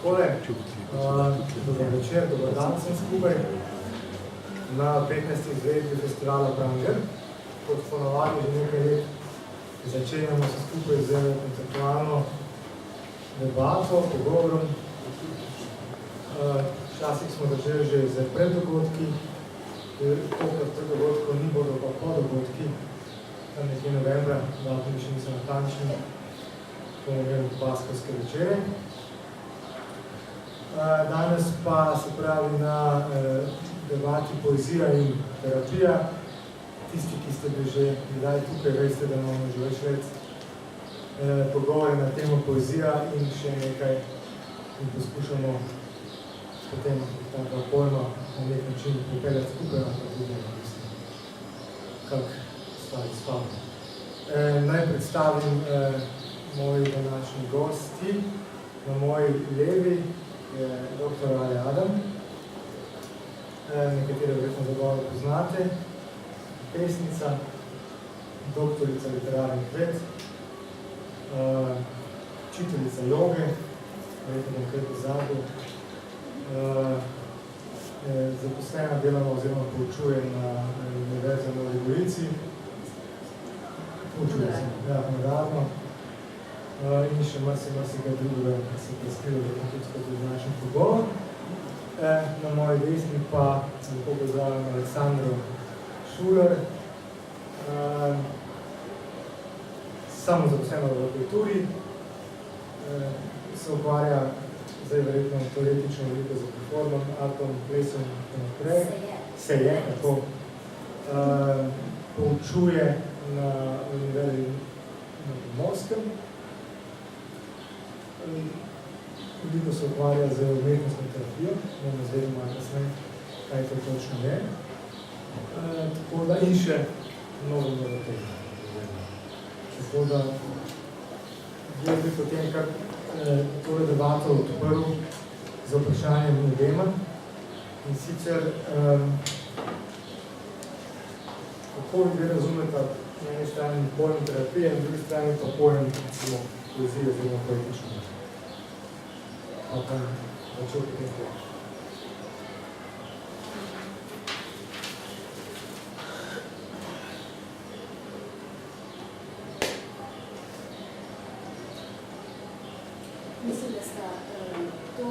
Takole, dober večer, dober dan sem skupaj na 15. izvedbi festivala Pranger. Kot ponovadi že nekaj let začenjamo se skupaj z konceptualno debato, pogovorom. Včasih smo začeli že z preddogodki, tokrat preddogodkov ni bodo pa podogodki, tam nekje novembra, datumi še niso natančni, bomo imeli paskovske večere. Danes pa se pravi na debati poezija in terapija. Tisti, ki ste bili že kdaj tukaj, veste, da imamo že več let pogovore na temo poezija in še nekaj in poskušamo potem tako pojma na nek način pripeljati skupaj, ampak tudi kak stvari spavno. Naj predstavim moji današnji gosti. Na moji levi je dr. Ali Adam, nekatere verjetno zagovor poznate, pesnica, doktorica literarnih ved, učiteljica joge, verjetno bom kaj pozabil, zaposlena delamo oziroma poučuje na Univerzi v Novi Gorici, poučuje se, ja, naravno, in še marsikaj drugega, ki se predstavlja tudi skozi današnji pogovor. Na moji desni pa lepo pozdravljam Aleksandro Šuler, samozaposlena v kulturi, se ukvarja zdaj verjetno teoretično veliko za performom, artom, plesom in naprej. Se je, tako. Poučuje na Univerzi na Pomorskem. Veliko se ukvarja z umetnostno terapijo, bomo zdaj malo kasneje, kaj to točno je. Tako da in še mnogo tega. Tako da jaz bi potem kar tole debato odprl z vprašanjem obema. In sicer, kako vi razumete na eni strani pojem terapije, na drugi strani pa pojem poezije oziroma poetično. Pa pa začel potem to. Mislim, da sta to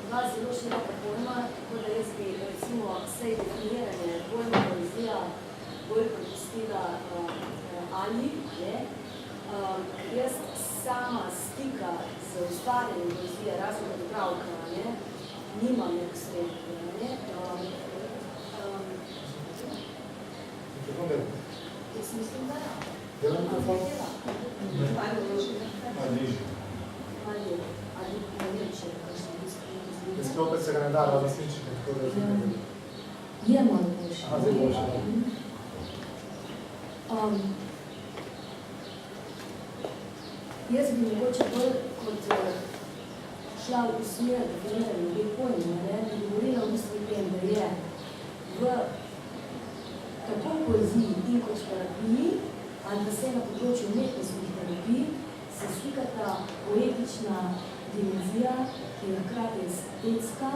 dva zelo široka pojma, tako da jaz bi recimo vsej definiranje pojma poezija bolj prepustila Ali, ker jaz sama stika z ustvarjanjem poezije, razen kot pravka, nimam neposrednega. Jaz mislim, da ja. Delam mikrofon? Sploh se ga ne da rada sličiti, tako da razumem. Je malo boljše. Aha, zdaj boljše, da. Jaz bi mogoče bolj kot šla v smer definiranja dveh pojmov, bi govorila v bistvu tem, da je v tako poeziji in kot terapiji, ali da se na področju umetnostnih terapij se slikata poetična dimenzija, ki je hkrati estetska,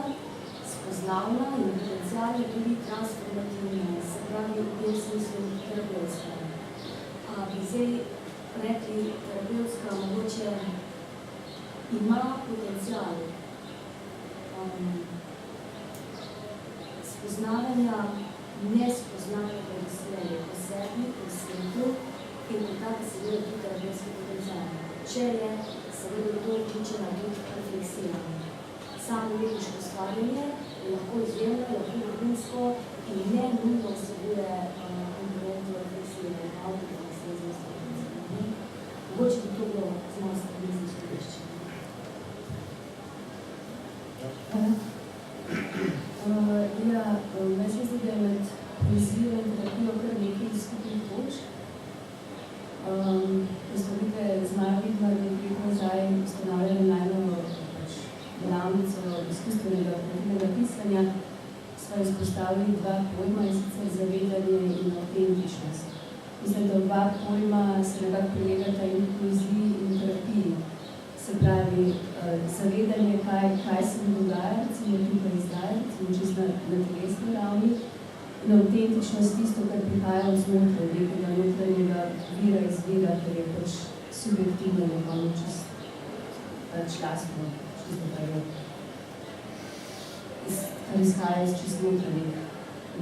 spoznavna in potencialno tudi transformativna, se pravi v tem smislu terapevtska. Bi zdaj rekli, terapevtska mogoče ima potencial spoznavanja nespoznanega veselja po sebi, po svetu in po tako se gleda tudi terapevtski potencial. Če je seveda to vključena tudi refleksija. Samo umetniško ustvarjanje je lahko izjemno, lahko vrhunsko in ne nujno vsebuje komponentu refleksije, avtorefleksije z ustvarjanje. Mogoče bi to bilo z moje strani za izhodišče. Ja, meni se zdi, da je med poezijo in terapijo kar nekaj skupnih točk. Ko smo videli z Majo Vidmar nekaj nazaj ustanavljali najno delavnico izkustvenega kreativnega pisanja, smo izpostavili dva pojma, in sicer zavedanje in autentičnost. Mislim, da dva pojma se nekako prilegata in v poeziji in terapiji. se pravi zavedanje, kaj se mi dogaja, recimo tukaj zdaj, recimo čisto na telesni ravni, in avtentičnost tisto, kar prihaja od znotraj, nekega notranjega vira izvira, ker je pač subjektivno nekako čisto lastno, čisto kar izhaja iz čisto notranjih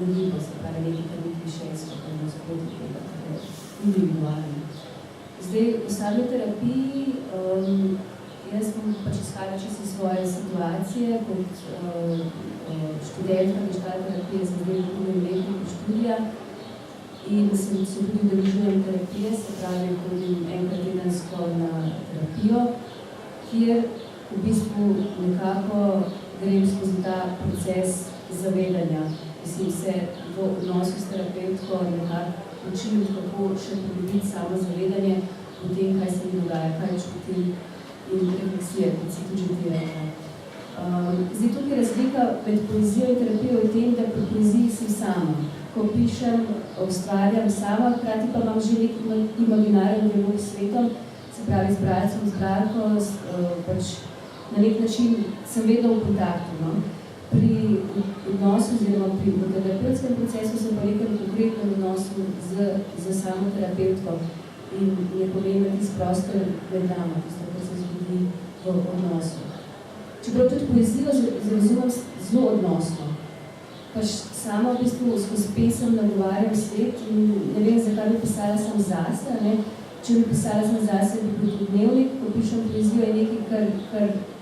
nagibov, se pravi nekaj ni klišejsko, kar ima zaproti tega, kar je individualno. Zdaj, v sadni terapiji, jaz bom pač iskala čisto svoje situacije kot študentka gestalt terapije za zdaj drugem letniku študija in se tudi udeležujem terapije, se pravi hodim enkrat tedensko na terapijo, kjer v bistvu nekako grem skozi ta proces zavedanja. Mislim se v odnosu s terapevtko nekako učim, kako še pridobiti samo zavedanje o tem, kaj se mi dogaja, kaj čutim in refleksije, kot si tudi že ti rekla. Zdaj, tukaj razlika med poezijo in terapijo je tem, da pri poeziji sem sama. Ko pišem, ustvarjam sama, hkrati pa imam že nek imaginaren dialog s svetom, se pravi z bralcem, z bralko, pač na nek način sem vedno v kontaktu. No? Pri odnosu oziroma pri terapevtskem procesu sem pa nekaj konkretnem odnosu z samo terapevtko in je pomembno tisti prostor med nama, tisto, kar se zgodi v odnosu. Čeprav tudi poezijo razumem zelo odnosno. Pač sama v bistvu skozi pesem nagovarjam svet in ne vem, zakaj bi pisala sam zase, ne? Če bi pisala sam zase, bi bil tudi dnevnik, ko pišem poezijo je nekaj,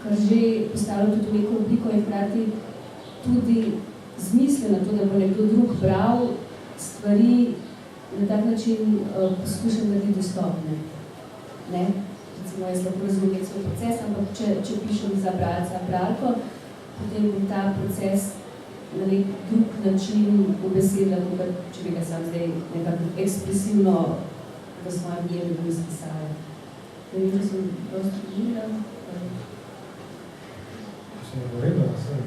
kar že postavljam tudi v neko obliko in hkrati tudi zmisle na to, da bo nekdo drug bral stvari na tak način poskušam narediti dostopne. Ne? Recimo, jaz lahko razumem nek svoj proces, ampak če pišem za bralca, bralko, potem bom ta proces na nek drug način v besedah, če bi ga sam zdaj nekako ekspresivno v svojem delu izpisala. Da sem dosti živela. Sem govorila, sem.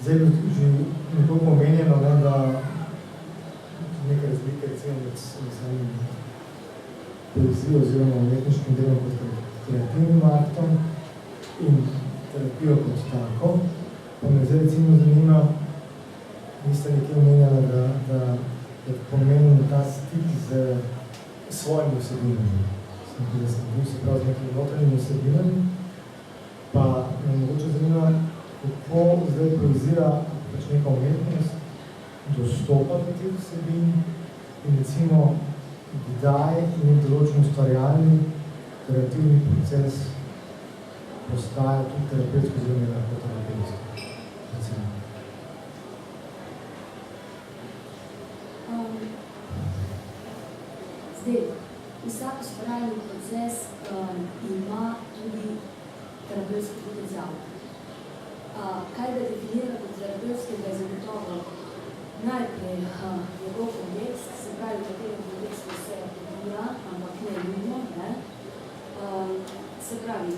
Zdaj je že nekako omenjeno, da nekaj razlike recimo med samim poezijo oziroma umetniškim delom kot kreativnim aktom in terapijo kot tako. Pa me zdaj recimo zanima, niste nekaj omenjala, da je pomembno ta stik z svojimi vsebinami. Da sem bil se prav z nekimi notranjimi vsebinami. Pa me mogoče zanima, kako zdaj poezija, pač neka umetnost, dostopa do teh vsebin in recimo kdaj nek določen ustvarjalni kreativni proces postaja tudi terapevtsko oziroma lahko terapevtsko. Zdaj, vsak ustvarjalni proces ima tudi terapevtski potencial. Kaj ga definira kot terapevtskega je zagotovo najprej njegov kontekst, se pravi, v katerem kontekstu se odvija, ampak ne nujno, ne? Se pravi,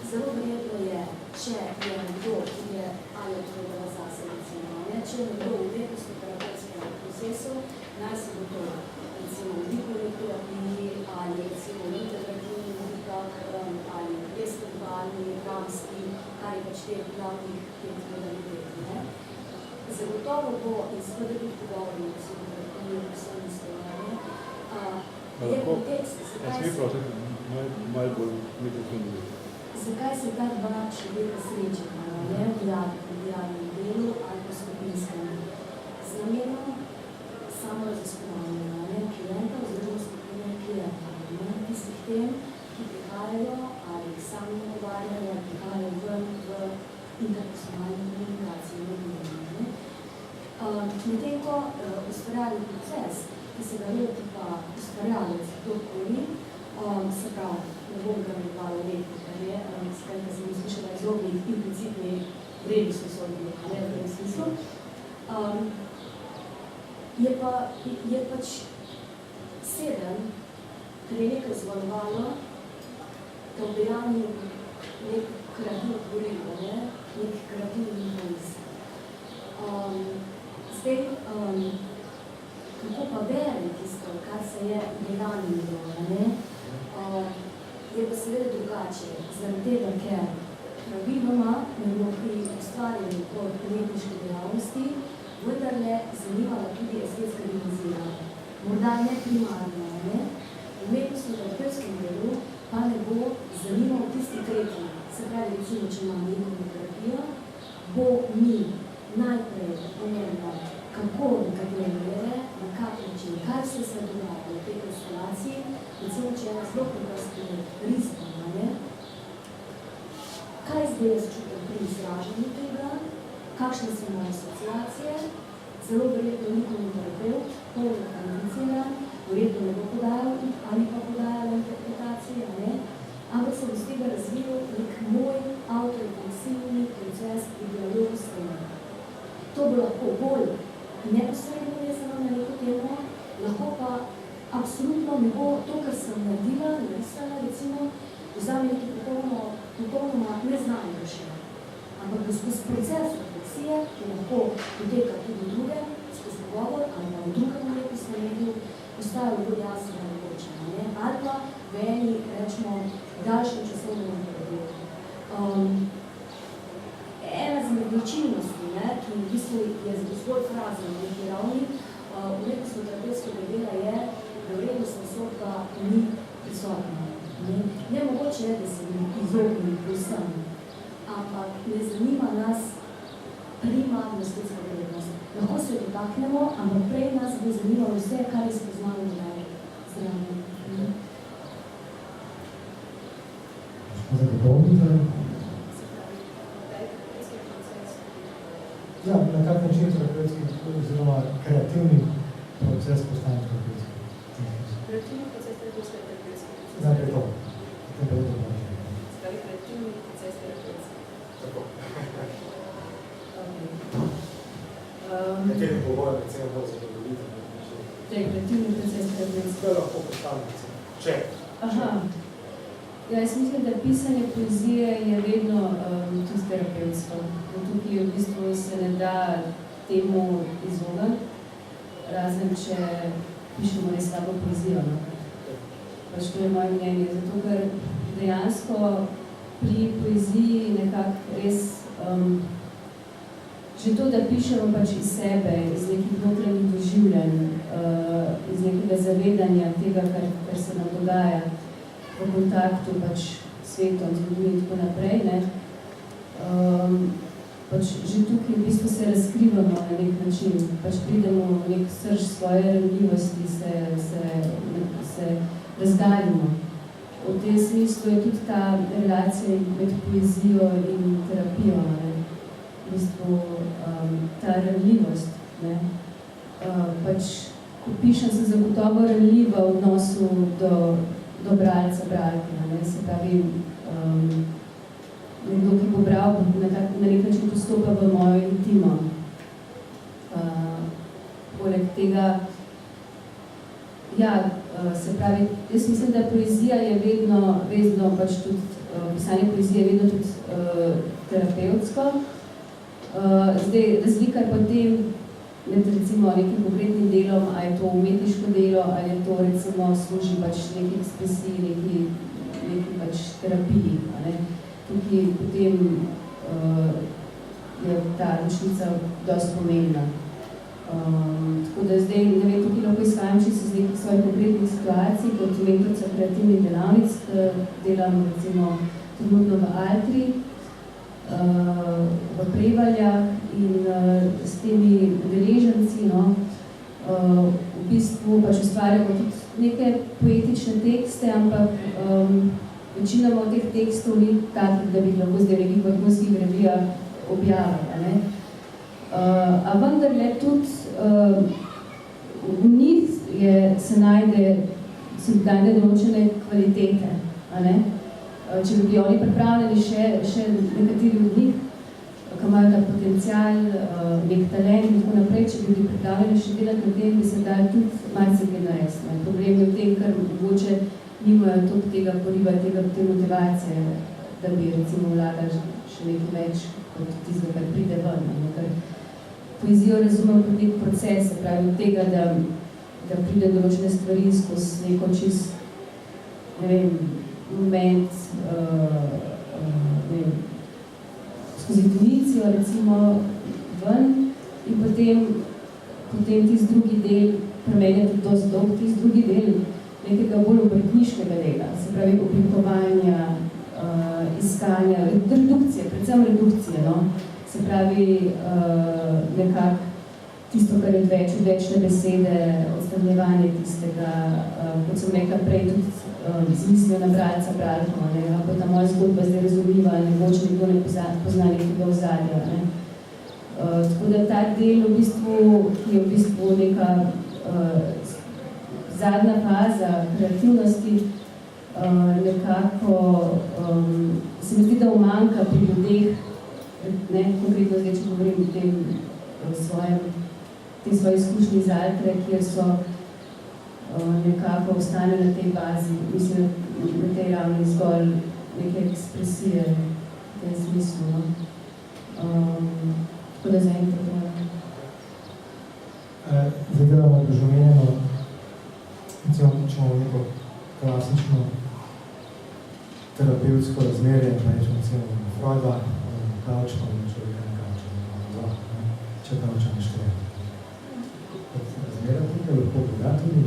zelo verjetno je, če je nekdo, ki je ali odpovedala zase, recimo, ne? Če je nekdo v umetnostno-terapevtskem procesu, naj se bo to recimo v likovni terapiji ali recimo v integrativni muzikah ali festivalni, dramski, kar je pač teh glavnih modalitet, ne? Zagotovo bo in seveda tudi pogovorimo s terapiji, vsem izstavljanje. Je kontekst, zakaj se ta dva človeka srečata, ne? V dialognem delu ali pa skupinskem. Z namenom samoraziskovanja klienta oziroma skupine klienta, tistih tem, ki prihajajo ali sami nagovarjajo, ali prihajajo ven v interpersonalni komunikaciji. Medtem ko ustvarjalni proces, ki se ga loti pa ustvarjalec kdorkoli, se pravi, ne bom ga medvala letnika, skratka sem izkušala izogniti implicitni vrednostni sodbi, ne v tem smislu, je pač sedem, ker je nekaj zvalovalo, da objavljam nek kreativno tvorilo, nek kreativni impuls. Zdaj, kako pa bere tisto, kar se je dejanilo, je pa seveda drugače, zaradi tega, ker praviloma nekdo pri ustvarjanju kot umetniške dejavnosti vendarle zanimala tudi estetska dimenzija. Morda ne primarno, ne? V umetnostno-terapevskem delu pa ne bo zanimal tisti tretji. Se pravi, recimo, če imamo likovno terapijo, bo mi najprej pomembno, kako nekatere mere, na kak način, kaj vse se dogaja v tej instalaciji, recimo, če je ena zelo preprosti risbanje, kaj zdaj jaz čutim pri izražanju tega, kakšne so moje asociacije, zelo verjetno likovni terapeut, polno kanalizira, verjetno ne bo podajal ali pa podajala interpretacije, ne? Ampak se bo z tega razvil nek moj autorefleksivni proces pri dialogu s tem. To bo lahko bolj neposredno vezano na neko temo, lahko pa absolutno ne bo to, kar sem naredila, narisala, recimo, vzame nekaj popolnoma neznanega še. Ampak skozi proces refleksije, ki lahko poteka tudi druge, skozi pogovor ali pa v drugem umetnostnem mediju, postajajo bolj jasno naročeno, ne? Ali pa v eni, rečemo, daljšem časovnem obdobju. Ena zmed značilnosti, ki v bistvu je zgolj fraza na neki ravni, umetnostno-terapevskega dela je, da vrednostna sodba ni prisotna. Ne mogoče je, da se mi izognili povsem, ampak ne zanima nas primarno estetska vrednost. Lahko se jo dotaknemo, ampak prej nas bo zanimalo vse, kar je spoznalo zraven. Za dopolnite? Ja, na kak način terapevtski oziroma kreativni proces postane terapevtski? Kreativni proces terapevtski je terapevtski. Najprej to. Stavi kreativni proces terapevtski. Tako. Nekaj pogojem, recimo, bolj zadovoljitev. Kreativni proces terapevtski. To je lahko postavljeno, če. Aha. Ja, jaz mislim, da pisanje poezije je vedno tudi terapevtsko. Tukaj v bistvu se ne da temu izogniti, razen če pišemo res slabo poezijo. No? Pač to je moje mnenje, zato ker dejansko pri poeziji nekako res že to, da pišemo pač iz sebe, iz nekih notranjih doživljanj, iz nekega zavedanja tega, kar se nam dogaja v kontaktu pač svetom, z ljudmi in tako naprej, ne. Pač že tukaj v bistvu se razkrivamo na nek način, pač pridemo v nek srž svoje ranljivosti, se razdaljimo. V tem smislu je tudi ta relacija med poezijo in terapijo, ne. V bistvu ta ranljivost, ne. Pač, ko pišem, sem zagotovo ranljiva v odnosu do bralca, bralke, ne, se pravi, nekdo, ki bo bral, na nek način postopa v mojo intimo. Poleg tega, ja, se pravi, jaz mislim, da poezija je vedno pač tudi, pisanje poezije je vedno tudi terapevtsko. Zdaj, razlika je potem med recimo nekim konkretnim delom, ali je to umetniško delo, ali je to recimo služi pač neki ekspresiji, neki pač terapiji. Ne? Tukaj potem je ta ločnica dosti pomembna. Tako da zdaj, ne vem, tukaj lahko izhajam čisto iz nekih svojih konkretnih situacij, kot mentorica kreativnih delavnic, delam recimo trenutno v Altri, v Prevaljah in s temi udeleženci, no, v bistvu pač ustvarjamo tudi neke poetične tekste, ampak večinoma od teh tekstov ni takih, da bi lahko zdaj v nekih vrhunskih revijah objavili, ne. A vendarle tudi v njih se najde določene kvalitete, a ne. Če bi bili oni pripravljeni še nekateri od njih, ki imajo ta potencial, nek talent in tako naprej, če bi bili pripravljeni še delati na tem, bi se dali tudi marsikaj narediti. Problem je v tem, ker mogoče nimajo toliko tega poriva, te motivacije, da bi recimo vlagali še nekaj več kot tistega, kar pride ven. Ker poezijo razumem kot nek proces, se pravi od tega, da pride določene stvari skozi neko čist, ne vem, moment skozi intuicijo recimo ven in potem tisti drugi del premenjati dosti dolg, tisti drugi del nekega bolj obrtniškega dela, se pravi oblikovanja, iskanja, redukcije, predvsem redukcije, no? Se pravi nekako tisto, kar je odvečne besede, odstranjevanje tistega, kot sem rekla prej, tudi z mislijo na bralca, bralko, pa ta moja zgodba zdaj razumljiva, ne moče nekdo ne pozna nekega ozadja. Ne? Tako da ta del v bistvu, ki je v bistvu neka zadnja faza kreativnosti, nekako se mi zdi, da umanjka pri ljudeh, ne, konkretno zdaj, če govorim o tem te svoje izkušnje iz Altre, kjer so nekako ostane na tej bazi, mislim, na tej ravni zgolj neke ekspresije v tem smislu. No? Tako da zaenkrat to. Zdaj delamo omenjeno, recimo, če imamo neko klasično terapevtsko razmerje, pa rečemo recimo Freuda, kavčko in človeka na kavčko, če kavča ne šteje. Razmerja tukaj lahko boga tudi.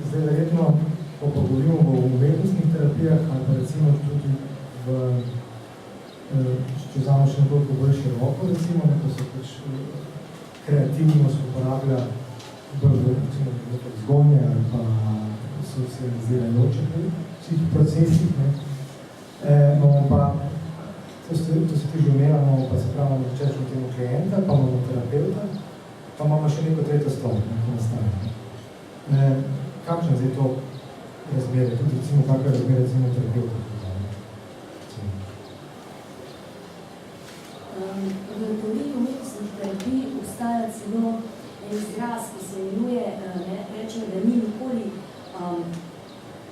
Zdaj verjetno, ko pa govorimo o umetnostnih terapijah, ali pa recimo tudi če vzamo še nekoliko bolj široko, recimo, ko se pač kreativnost uporablja bolj vzgonje ali pa socializirajoče vseh procesih. Imamo pa, to se ti že omenjala, imamo pa se pravi načečno temu klienta, pa imamo terapeuta, pa imamo še neko tretjo stvar, ki nastane. Kakšno je zdaj to razmerje, tudi recimo kakšno je razmerje recimo terapeuta? V teoriji umetnostnih terapij obstaja celo en izraz, ki se imenuje, rečejo, da ni nikoli,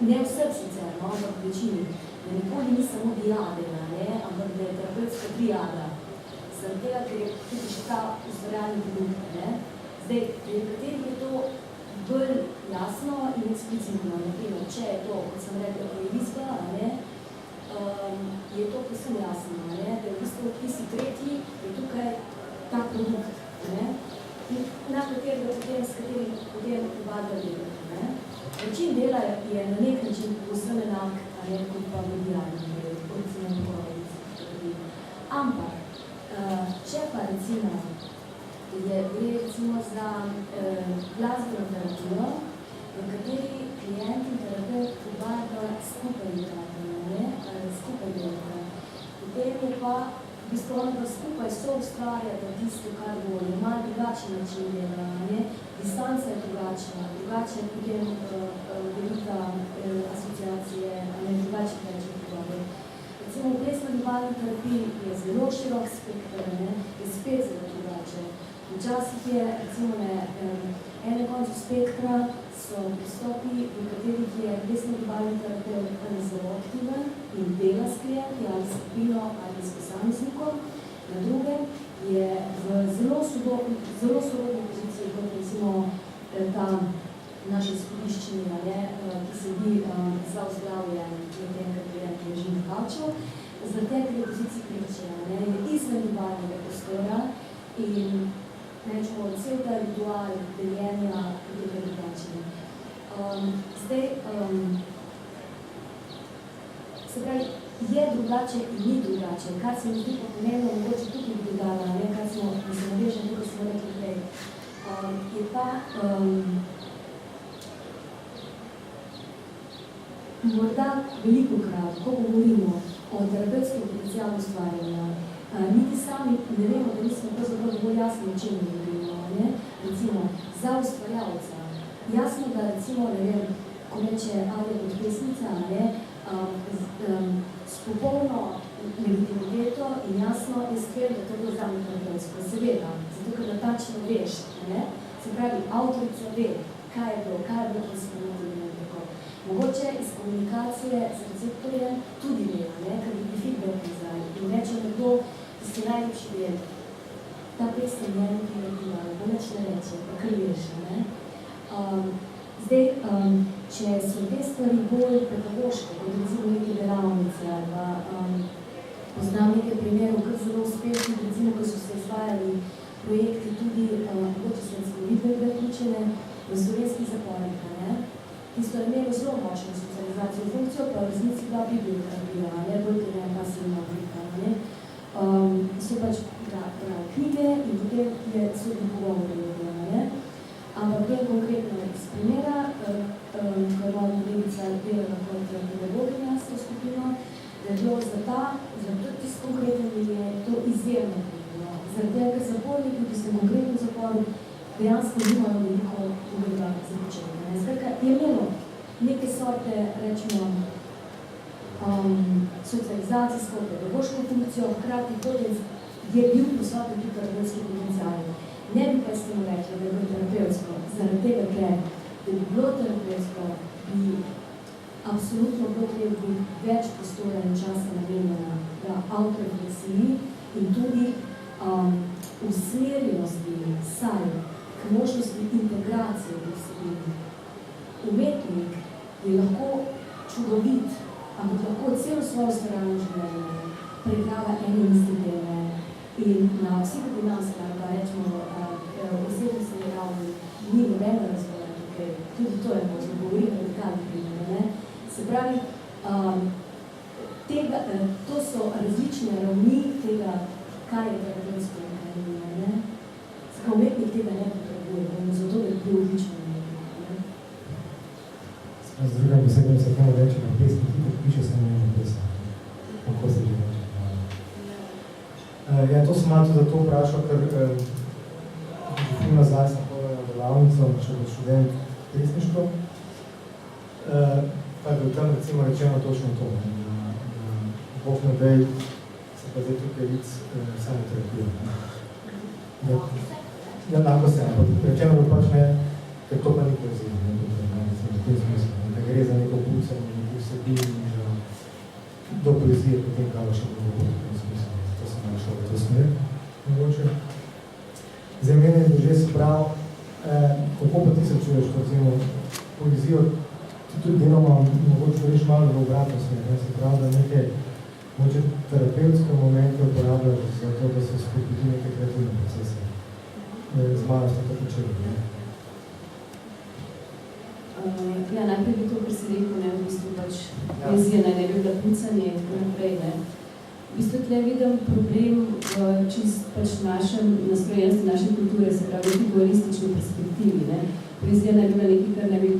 ne vseh sicer, no, ampak v večini, da nikoli ni samo diadena, ampak da je terapevtska triada. Zaradi tega, ker je tudi še ta ustvarjalni produkt. Zdaj, pri nekaterih je to bolj jasno in eksplicitno, naprimer, če je to, kot sem rekla, izba, je to povsem jasno, da je v bistvu tisti tretji, je tukaj ta produkt, na katerega potem, s katerim potem obadva delati. Način dela je na nek način povsem enak, kot pa medijalni del, kot se nam pogovarjati. Ampak, če pa recimo gre recimo za glasbeno terapijo, v kateri klient in terapeut obadva skupaj delata. Potem je pa v bistvu on pa skupaj soustvarjata tisto, kar bo malo drugačen način dela, distanca je drugačna, drugače potem velika asociacije, drugače reči pogovor. Recimo v plesno-gibalni terapiji je zelo širok spektr, je spet zelo drugače. Včasih je recimo na enem koncu spektra so pristopi, v katerih je plesno-gibalni terapeut zelo aktiven in dela s klienti ali skupino ali s posameznikom. Na drugem je v zelo sorodni poziciji, kot recimo ta naš izhodiščina, ki sedi za ozdravljen medtem, ker klient leži na kavču. Zaradi tega, ker je poziciji kličeja, je izven gibalnega prostora in rečemo, cel ta ritual deljenja je drugačen. Zdaj, se pravi, je drugače in ni drugače, kar se mi zdi pa pomembno, mogoče tukaj bi dodala, kar smo, da se navežem tukaj smo rekli prej, je pa morda velikokrat, ko govorimo o terapevtskem potencialu ustvarjanja, niti sami ne vemo, da nismo pravzaprav bolj jasni, o čem govorimo, recimo, za ustvarjalca. Jasno, da recimo, ne vem, ko reče Alja kot pesnica, s popolno legitimiteto in jasno je skvel, da to bo zame terapevtsko. Seveda, zato ker natančno veš, se pravi, avtorica ve, kaj je bilo transformativno in tako. Mogoče iz komunikacije z receptorjem tudi dela, ker bi feedback nazaj in reče nekdo, tisti najlepši del, ta pesem je nekaj, bo neč ne reče, pa kar veš, Zdaj, če so te stvari bolj pedagoške, kot recimo neke delavnice, ali pa poznam nekaj primerov, kar zelo uspešnih, recimo, ko so se izvajali projekti tudi, mogoče se recimo vidve vključene v slovenskih zaporih, tisto je imelo zelo močno socializacijo funkcijo, pa v resnici bila biblioterapija, bolj tega pasivna oblika, so pač knjige in potem so pogovori, ampak vem konkretno iz primera, ko je moja kolegica delala kot pedagoginja s to skupino, da je bilo za tisti konkreten je to izjemno pomembno. Zaradi tega, ker zaporniki, ki so v konkretnem zaporu, dejansko nimajo veliko drugega za početje. Skratka, je imelo neke sorte, rečemo, socializacijsko, pedagoško funkcijo, hkrati potem je bil posvaten tudi terapevtski potencial. Ne bi pa s tem rekla, da je bilo terapevtsko, zaradi tega, ker da bi bilo terapevtsko, bi absolutno potrebno več prostora in časa namenjena na autorefleksiji in tudi usmerjenosti saj k možnosti integracije v vsebini. Umetnik je lahko čudovit, ampak lahko celo svojo stvarno življenje preigrava ene iste teme in na psihodinamski ali pa rečemo osebnostni ravni ni nobena razvoja tukaj. Tudi to je možno govoriti radikalnih primerov. Se pravi, to so različne ravni tega, kaj je terapevtsko in kaj ni. Zakaj umetnik tega ne potrebuje, zato da je bil odlično umetnik. Z drugim besedem se temo reče na pesmi, ki piše samo eno pesem. Kako se že reče? Ja, to sem malo tudi zato vprašal, ker že ful nazaj sem hodil na delavnico, še kot študent pesništvo. Pa je bil tam recimo rečeno točno to. Bog ne dej, se pa zdaj tukaj vic samo terapijo. Ja, lahko se, ampak rečeno bi pač ne, ker to pa ni poezija, v tem smislu. Da gre za neko pucanje, neko vsebini, do poezije, potem kaj še bo v tem smislu. To sem našel v to smer, mogoče. Zdaj meni je že se prav, kako pa ti se čuješ, kot recimo poezijo, ti tudi deloma mogoče veš malo v obratno smer, se pravi, da neke mogoče terapevtske momente uporabljaš za to, da se spodbudi neke kreativne procese. Z malo ste to počeli, ne? Ja, najprej bi to, kar si rekel, v bistvu pač poezija ne bi bila pucanje in tako naprej, ne. V bistvu tle vidim problem čist pač našem nastrojenosti naše kulture, se pravi v dualistični perspektivi, ne. Poezija ne bi bila nekaj, kar ne bi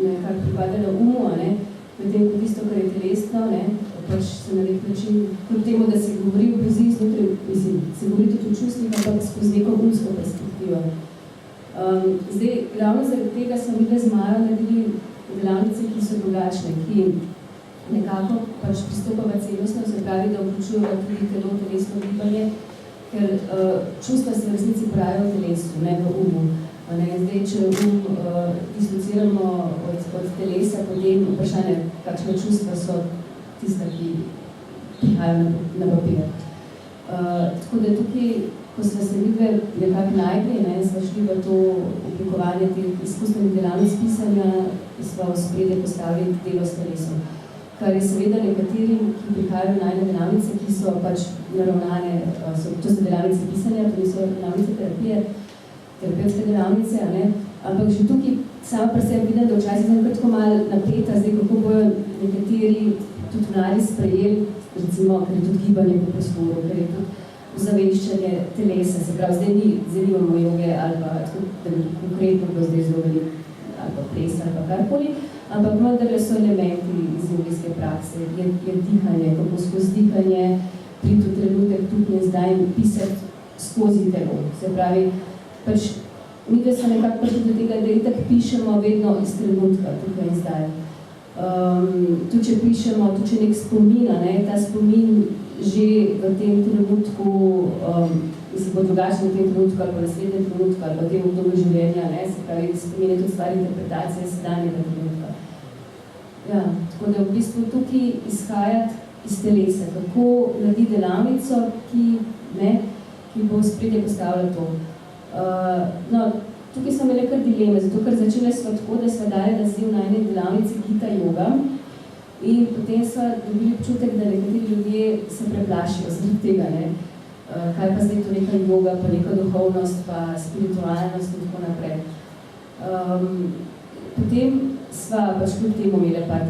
nekako pripadalo umu, ne. Medtem ko tisto, kar je telesno, ne, pač se na nek način, kljub temu, da se govori v poeziji znotraj, mislim, se govori tudi v čustvih, ampak skozi neko umsko perspektivo. Zdaj, ravno zaradi tega smo videli z Majo naredili delavnice, ki so drugačne, ki nekako pač pristopajo celostno, se pravi, da vključujejo tudi telo, telesno gibanje, ker čustva se v resnici pravijo v telesu, ne v umu. Zdaj, če dislociramo od telesa, potem vprašanje, kakšne čustva so tista, ki prihajajo na papir. Tako da tukaj, ko smo se vidve nekako najdli, smo šli v to oblikovanje teh izkustvenih delavnic pisanja, smo v spredje postavili delo s telesom. Kar je seveda nekaterim, ki prihajajo na delavnice, ki so pač naravnane, to so delavnice pisanja, to niso delavnice terapije, terapevtske delavnice, ampak že tukaj sama pri sebi vidim, da včasih sem kratko malo napeta, zdaj kako bojo nekateri tudi mladi sprejeli, recimo, ker je tudi gibanje po prostoru, ker je tudi zaveščanje telesa, se pravi, zdaj nimamo joge ali pa tako, da bi konkretno bilo zdaj zelo veliko ali pa ples ali pa karkoli, ampak vendarle so elementi iz jogijske prakse, je dihanje, kako skozi dihanje priti v trenutek tukaj in zdaj pisati skozi telo, se pravi, pač mi da smo nekako prišli do tega, da itak pišemo vedno iz trenutka tukaj in zdaj. Tudi če pišemo, tudi če nek spomin, ta spomin že v tem trenutku, mislim, bo drugačen v tem trenutku ali po naslednjem trenutku ali v tem obdobju življenja, se pravi, spomin je tudi stvar interpretacije sedanjega trenutka. Ja, tako da v bistvu tukaj izhajati iz telesa, kako narediti delavnico, ki bo v spredje postavila to. No, tukaj smo imeli kar dileme, zato ker začeli smo tako, da smo dali naziv na eni delavnici Gita Yoga in potem smo dobili občutek, da nekateri ljudje se preplašijo zaradi tega, ne. Kaj pa zdaj to neka yoga, pa neka duhovnost, pa spiritualnost in tako naprej. Potem sva pač kljub temu imeli par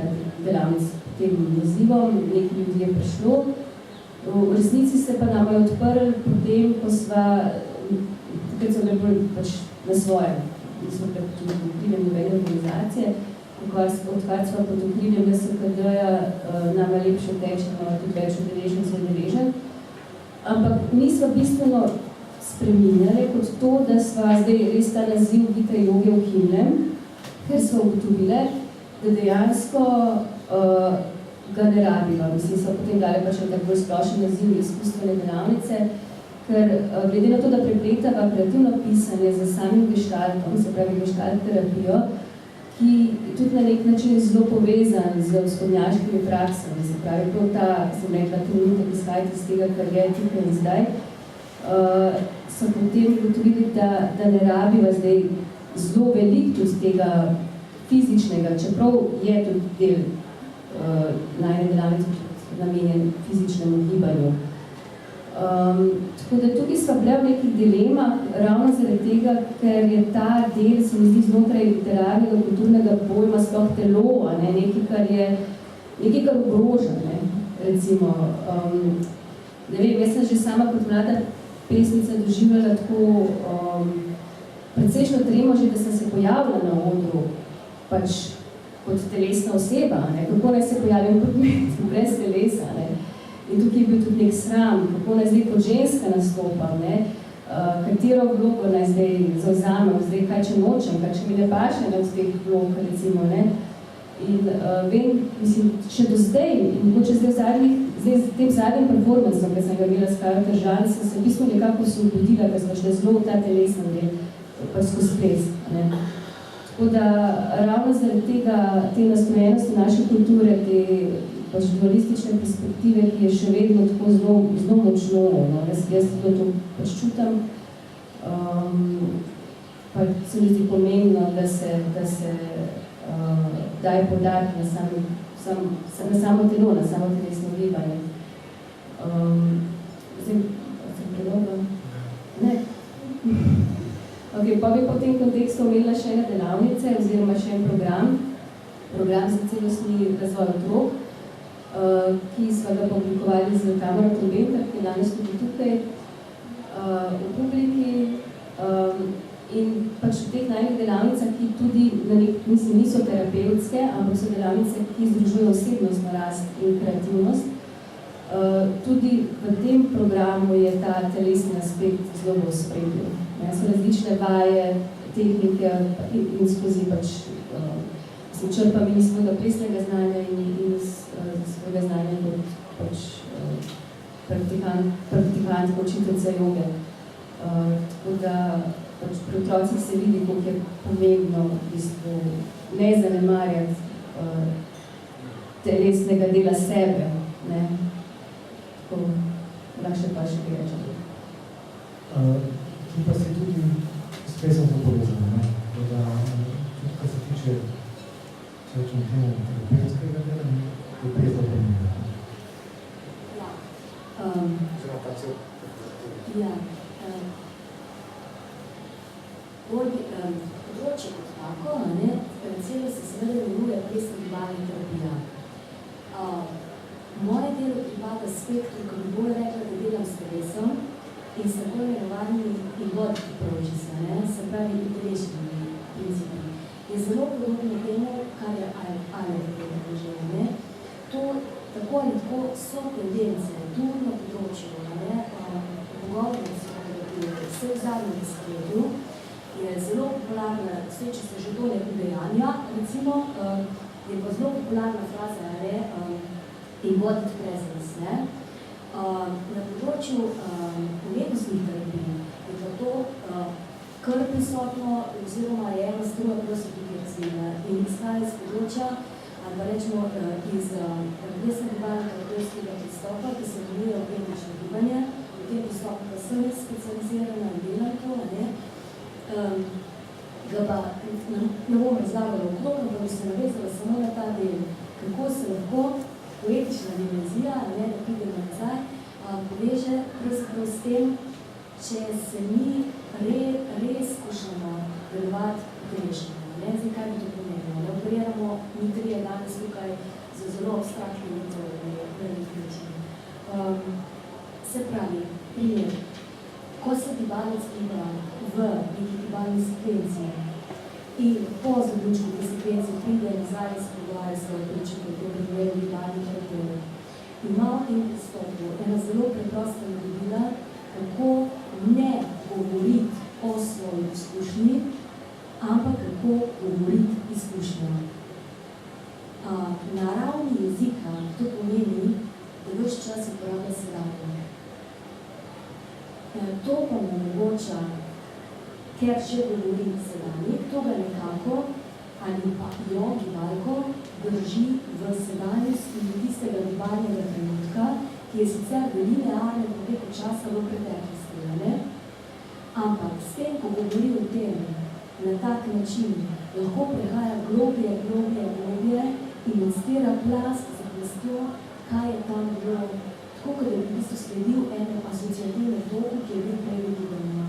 delavnic tem nazivom, nekaj ljudi je prišlo. V resnici se pa nama je odprl potem, ko sva, takrat so bili pač na svojem, nismo tudi pod okriljem nobene organizacije, odkar sva pod okriljem SKD-ja, nama lepše teče, imamo tudi več udeležen. Ampak nisva bistveno spreminjali kot to, da sva zdaj res ta naziv Gita Joge ukinili, ker sva ugotovile, da dejansko ga ne rabiva. Mislim, so potem dali pa še tako bolj splošen naziv izkustvene delavnice, ker glede na to, da prepletava kreativno pisanje za samim gestaltom, se pravi gestalt terapijo, ki je tudi na nek način zelo povezan z vzhodnjaškimi praksami, se pravi, prav ta, sem rekla, trenutek izhajati iz tega, kar je tukaj in zdaj, so potem ugotovili, da ne rabiva zdaj zelo veliko tudi tega fizičnega, čeprav je tudi del najne delavnice namenjen fizičnemu gibanju. Tako da tukaj sva bile v nekih dilemah, ravno zaradi tega, ker je ta del, se mi zdi, znotraj literarnega, kulturnega pojma sploh telo, nekaj, kar ogroža, ne, recimo. Ne vem, jaz sem že sama kot mlada pesnica doživljala tako precejšno tremo že, da sem se pojavila na odru, pač kot telesna oseba, ne, kako naj se pojavim kot med, brez telesa, ne. In tukaj je bil tudi nek sram, kako naj zdaj kot ženska nastopam, ne? Katero vlogo naj zdaj zavzamem, zdaj kaj če nočem, kaj če mi ne paše od teh vlog, recimo, ne? In vem, mislim, še do zdaj, in mogoče zdaj v tem zadnjem performanceom, ker sem ga imela s Kajo Tržan, sem se v bistvu nekako osvobodila, ker smo šli zelo v ta telesni del, pa skozi ples, ne? Tako da ravno zaradi tega, te nastrojenosti naše kulture, te pač dualistične perspektive, ki je še vedno tako zelo močno, no? Jaz to pač čutam, pa se mi zdi pomembno, da se daje poudarek na samo telo, na samo telesno gibanje. Zdaj, sem predobila? Ne? Ok, pa bi po tem kontekstu omenila še ene delavnice oziroma še en program za celostni razvoj otrok, ki sva ga publikovali z Tamaro Trobentar, ki je danes tudi tukaj v publiki. In pač v teh najnih delavnicah, ki tudi niso terapevtske, ampak so delavnice, ki združujejo osebnostno rast in kreativnost. Tudi v tem programu je ta telesni aspekt zelo v ospredju. So različne vaje, tehnike in skozi pač črpam iz svojega plesnega znanja in iz svojega znanja kot pač praktikant, učiteljica joge. Tako da pač pri otrocih se vidi, koliko je pomembno v bistvu ne zanemarjati telesnega dela sebe, ne? Tako, lahko pa še kaj rečem. Tu pa se tudi s pesem povezano, ne? Da, tudi kar se tiče srečem temu terapevtskega dela, je pesa pomembna. Ja. Oziroma ta cel. Ja. Področje kot tako, celo se seveda imenuje plesna gibalna terapija. Moje delo pripada spektru, ko bi bolj rekla, da delam s telesom in s tako imenovanimi embodied approaches, se pravi udeleženimi principi. Je zelo podobno temu, kar je Ana povedala. To tako ali tako so tendence, tudi na področju, pogovorne psihoterapije, vse v zadnjem desetletju, je zelo popularna, če se že to ne udejanja, recimo, je pa zelo popularna fraza, embodied presence. Na področju umetnostnih terapij je pa to kar prisotno, oziroma je ena struja prosto tudi razvijena in izhaja iz področja, ali pa rečemo iz plesnega gibalnega terapevtskega pristopa, ki se imenuje autentično gibanje. V tem pristopu pa sem specializirana in delam to, ga pa ne bom razlagala okrog, pa bi se navezala samo na ta del, kako se lahko poetična dimenzija, ne, da pridemo nazaj, poveže pravzaprav s tem, če se mi res skušamo delovati grešno. Zdaj, kaj bi to pomenilo? Ne operiramo mi trije danes tukaj z zelo abstraktnimi metodami na nek način. Se pravi, primer, ko se gibalec giba v neki gibalni sekvenciji in po zaključku te sekvencije pride nazaj in se pogovarja s pričo, kot je primer gibalnih retorov, ima v tem pristopu ena zelo preprosta navodila, kako ne govoriti o svoji izkušnji, ampak kako govoriti izkušnjo. Na ravni jezika to pomeni, da ves čas uporablja sedanje. To pa mu omogoča, ker že govori sedanjik, to ga nekako ali pa jo, gibalko, drži v sedanjosti tistega gibalnega trenutka, ki je sicer v linearnem poteku časa v preteklosti, ne? Ampak s tem, ko govori o tem, na tak način lahko prehaja globje in odstira plast za plastjo, kaj je tam bilo, tako kot je v bistvu sledil eno asociativno toku, ki je bil prej videno.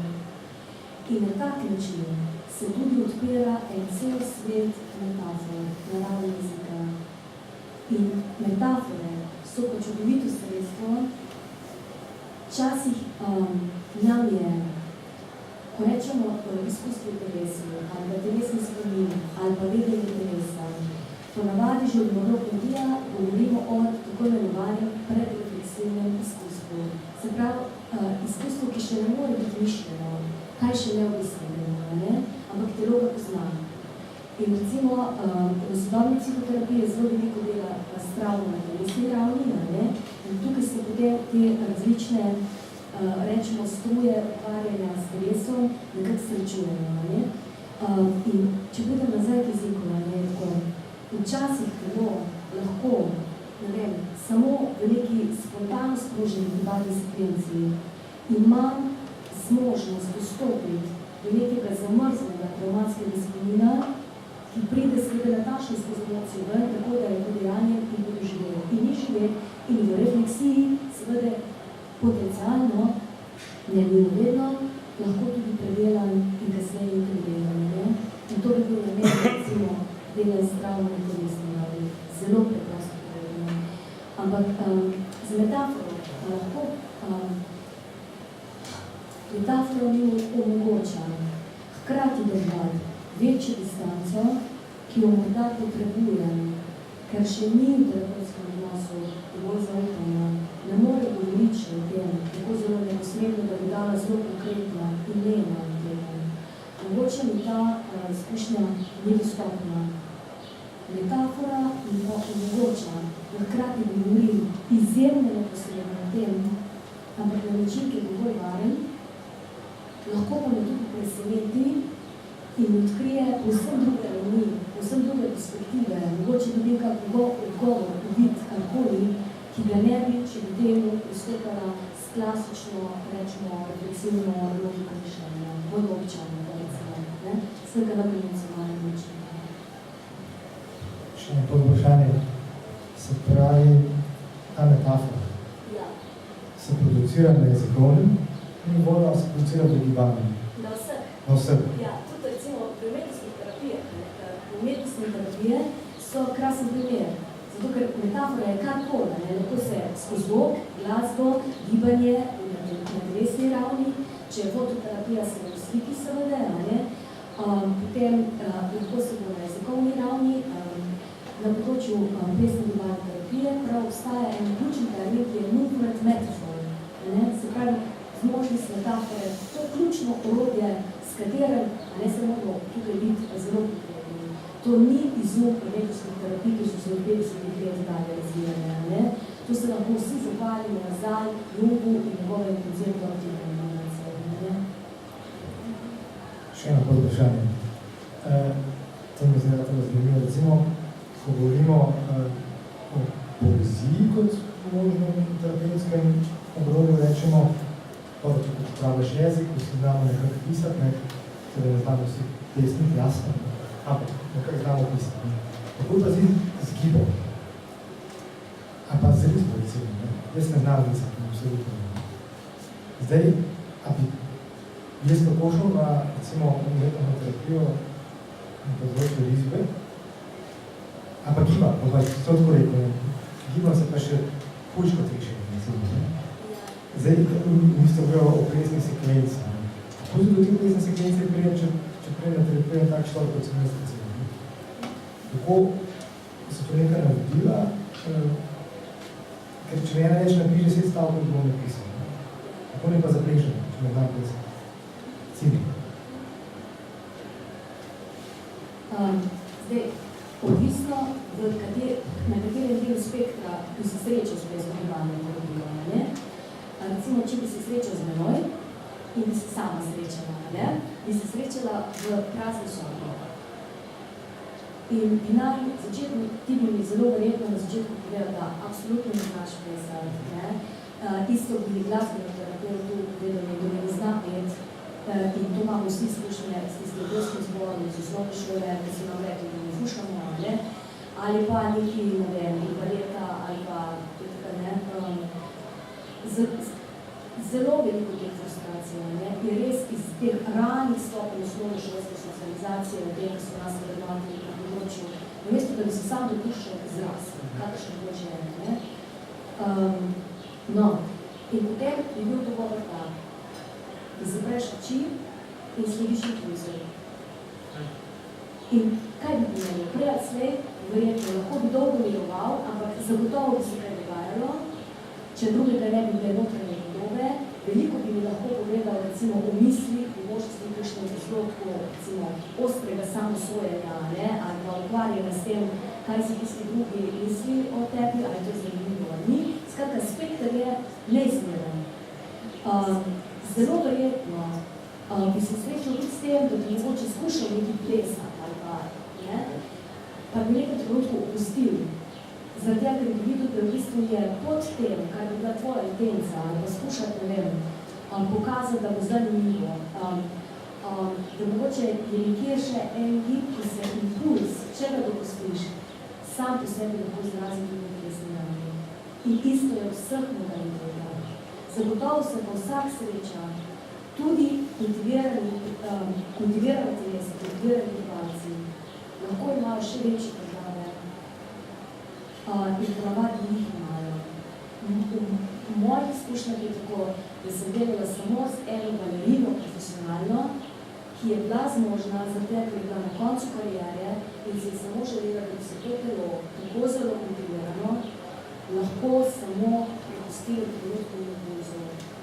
In na tak način se tudi odpira en cel svet metafor, naravne jezika. In metafore so pa čudovito sredstvo, včasih nam je, ko rečemo izkustvo telesu, ali pa telesni spomin, ali pa vedenje telesa, ponavadi že od morologija govorimo o tako imenovanjem predrefleksivnem izkustvu. Se pravi, izkustvo, ki še ne more biti mišljeno, kaj še ne obisljeno, ampak telo ga pozna. In recimo, v sodobni psihoterapiji zelo veliko dela stravo na telesni ravni, in tukaj se potem te različne rečemo struje ukvarjanja s telesom, nekako srečujemo. In če budem nazaj k jeziku, včasih telo lahko, ne vem, samo v neki spontano sproženi gibalni sekvenciji imam zmožnost dostopiti do nekega zamrznega traumatskega spomina, ki pride seveda natačno skozi emocijo ven, tako da je to dejanje in bo doživelo. In ni živet in v refleksiji seveda potencialno, ne vedno, lahko tudi predelan in kasneje integriran. In to bi bil namen, recimo, dela s travno telesno ravni. Zelo preprosto povedano. Ampak za metaforo lahko metaforo mi omogoča hkrati držati večjo distanco, ki jo morda potrebujem, ker še ni v terapevtskem odnosu dovolj zaupanja, ne more govoriti še o tem, tako zelo neposredno, da bi dala zelo konkretna imena o tem. Mogoče mi ta izkušnja ni dostopna. Metafora mi pa omogoča, da hkrati govorim izjemno neposredno o tem, ampak na način, ki je dovolj varen, lahko pa me tudi preseneti in odkrije povsem druge ravni, povsem druge perspektive, mogoče tudi kakšen odgovor, uvid, karkoli, ki ga ne bi, če bi temu pristopala s klasično, rečemo, refleksivno logiko mišljenja, bolj občano, recimo, svega na konvencionalnem načinu. Še eno vprašanje. Se pravi, ta metafora se producira na jezikovnem nivoju, ali se producira v gibanju? Na vseh. Na vseh. Ja, tudi recimo pri umetnostnih terapijah. Umetnostne terapije so krasen primer. Zato, ker metafora je karkoli, lahko se skozi zvok, glasbo, gibanje na telesni ravni, če je fototerapija, se v sliki seveda, potem lahko se bo na jezikovni ravni, na področju plesne gibalne terapije, prav obstaja en ključen termin, ki je movement metaphor. Se pravi, zmožnost metafore, to je ključno orodje, s katerem, ne se moramo tukaj biti zelo potrebni. To ni izum umetnostnih terapij, ki so se v 50 let dalje razvijane. To se lahko vsi zahvalimo nazaj Jungu in njegovem konceptu aktivne imaginacije. Še eno vprašanje. To mi zdaj tako zanimivo. Recimo, ko govorimo o poeziji kot možno terapevtskem obrodju, rečemo, da če uporabljaš jezik, ko si znamo nekako pisati, seveda ne znamo vsi pesnik, jasno, ampak nekaj znamo pisati. Tako pa z gibom. A pa z rizbo, recimo, ne? Jaz ne znam risati, absolutno. Zdaj, a bi jaz kako šel na, recimo, umetno terapijo na področju risbe, a pa giba, pa so tako rekel, gibam se pa še hujško triče, recimo, ne? Zdaj, mi ste govorili o plesnih sekvenci. Kako se do tih plesnih sekvenci prije, če prej na terapiju tak človek, kot sem jaz, recimo, ne? Kako se to nekaj navodila, ker če me ena reč napiše 10 stavkov, bom napisal. Kako ne pa zaplešen, če me znam plesati. Cini. Zdaj, odvisno, na katerem delu spektra bi se srečal s plesno-gibalnim terapijo, ne? Recimo, če bi se srečal z menoj in bi se sama srečala, ne? Bi se srečala v prazni sobi. In bi naj začetno, ti bi mi zelo verjetno na začetku povedal, da absolutno ne znaš plesati, ne? Isto bi glasbeno terapeutu povedal, da ne zna pet, in to imamo vsi izkušnje s tistim pevskim zborom iz osnovne šole, da si nam rekli, da ne slušamo, ne? Ali pa neki, ne vem, baleta, ali pa tudi, ne? Zelo veliko teh frustracij, ne? Je res iz teh ranih stopenj osnovne šolske socializacije, v tem, ki so nas vrednotili na področju, namesto da bi se sam dopuščal izraz, kakršen bože, ne? No, in potem je bil dogovor tak, da zapreš oči in slediš impulzu. In kaj bi pomenilo? Prej ali slej, verjetno, lahko bi dolgo miroval, ampak zagotovo bi se kaj dogajalo, če drugega ne bi bile notranje podobe, veliko bi mi lahko povedal, recimo, o mislih, v možnosti kakšnem izlotku, recimo, ostrega samosojenja, ne, ali pa ukvarjena s tem, kaj si tisti drugi misli o tebi, ali to zanimivo ali ni. Skratka, spekter je neizmeren. Zelo verjetno bi se srečal tudi s tem, da bi mogoče skušal nekaj plesati, ali pa, ne, pa bi nekaj trenutku opustil. Zaradi tega, ker bi videl, da v bistvu je pod tem, kar bi bila tvoja intenca, ali pa skušati, ne vem, pokazati, da bo zanimivo, da mogoče je nekje še en gib, ki se impuls, če ga dopustiš, sam po sebi lahko izrazi tudi plesni nami. In isto je vseh modalitetah. Zagotovo se pa vsak sreča, tudi kultivirani telesi, kultivirani gibalci, lahko imajo še večje težave in ponavadi jih imajo. V mojih izkušnjah je tako, da sem delala samo z eno balerino profesionalno, ki je bila zmožna, zato ker je bila na koncu kariere in si je samo želela, da bi se to telo tako zelo kultivirano, lahko samo prepustilo trenutku in impulzu.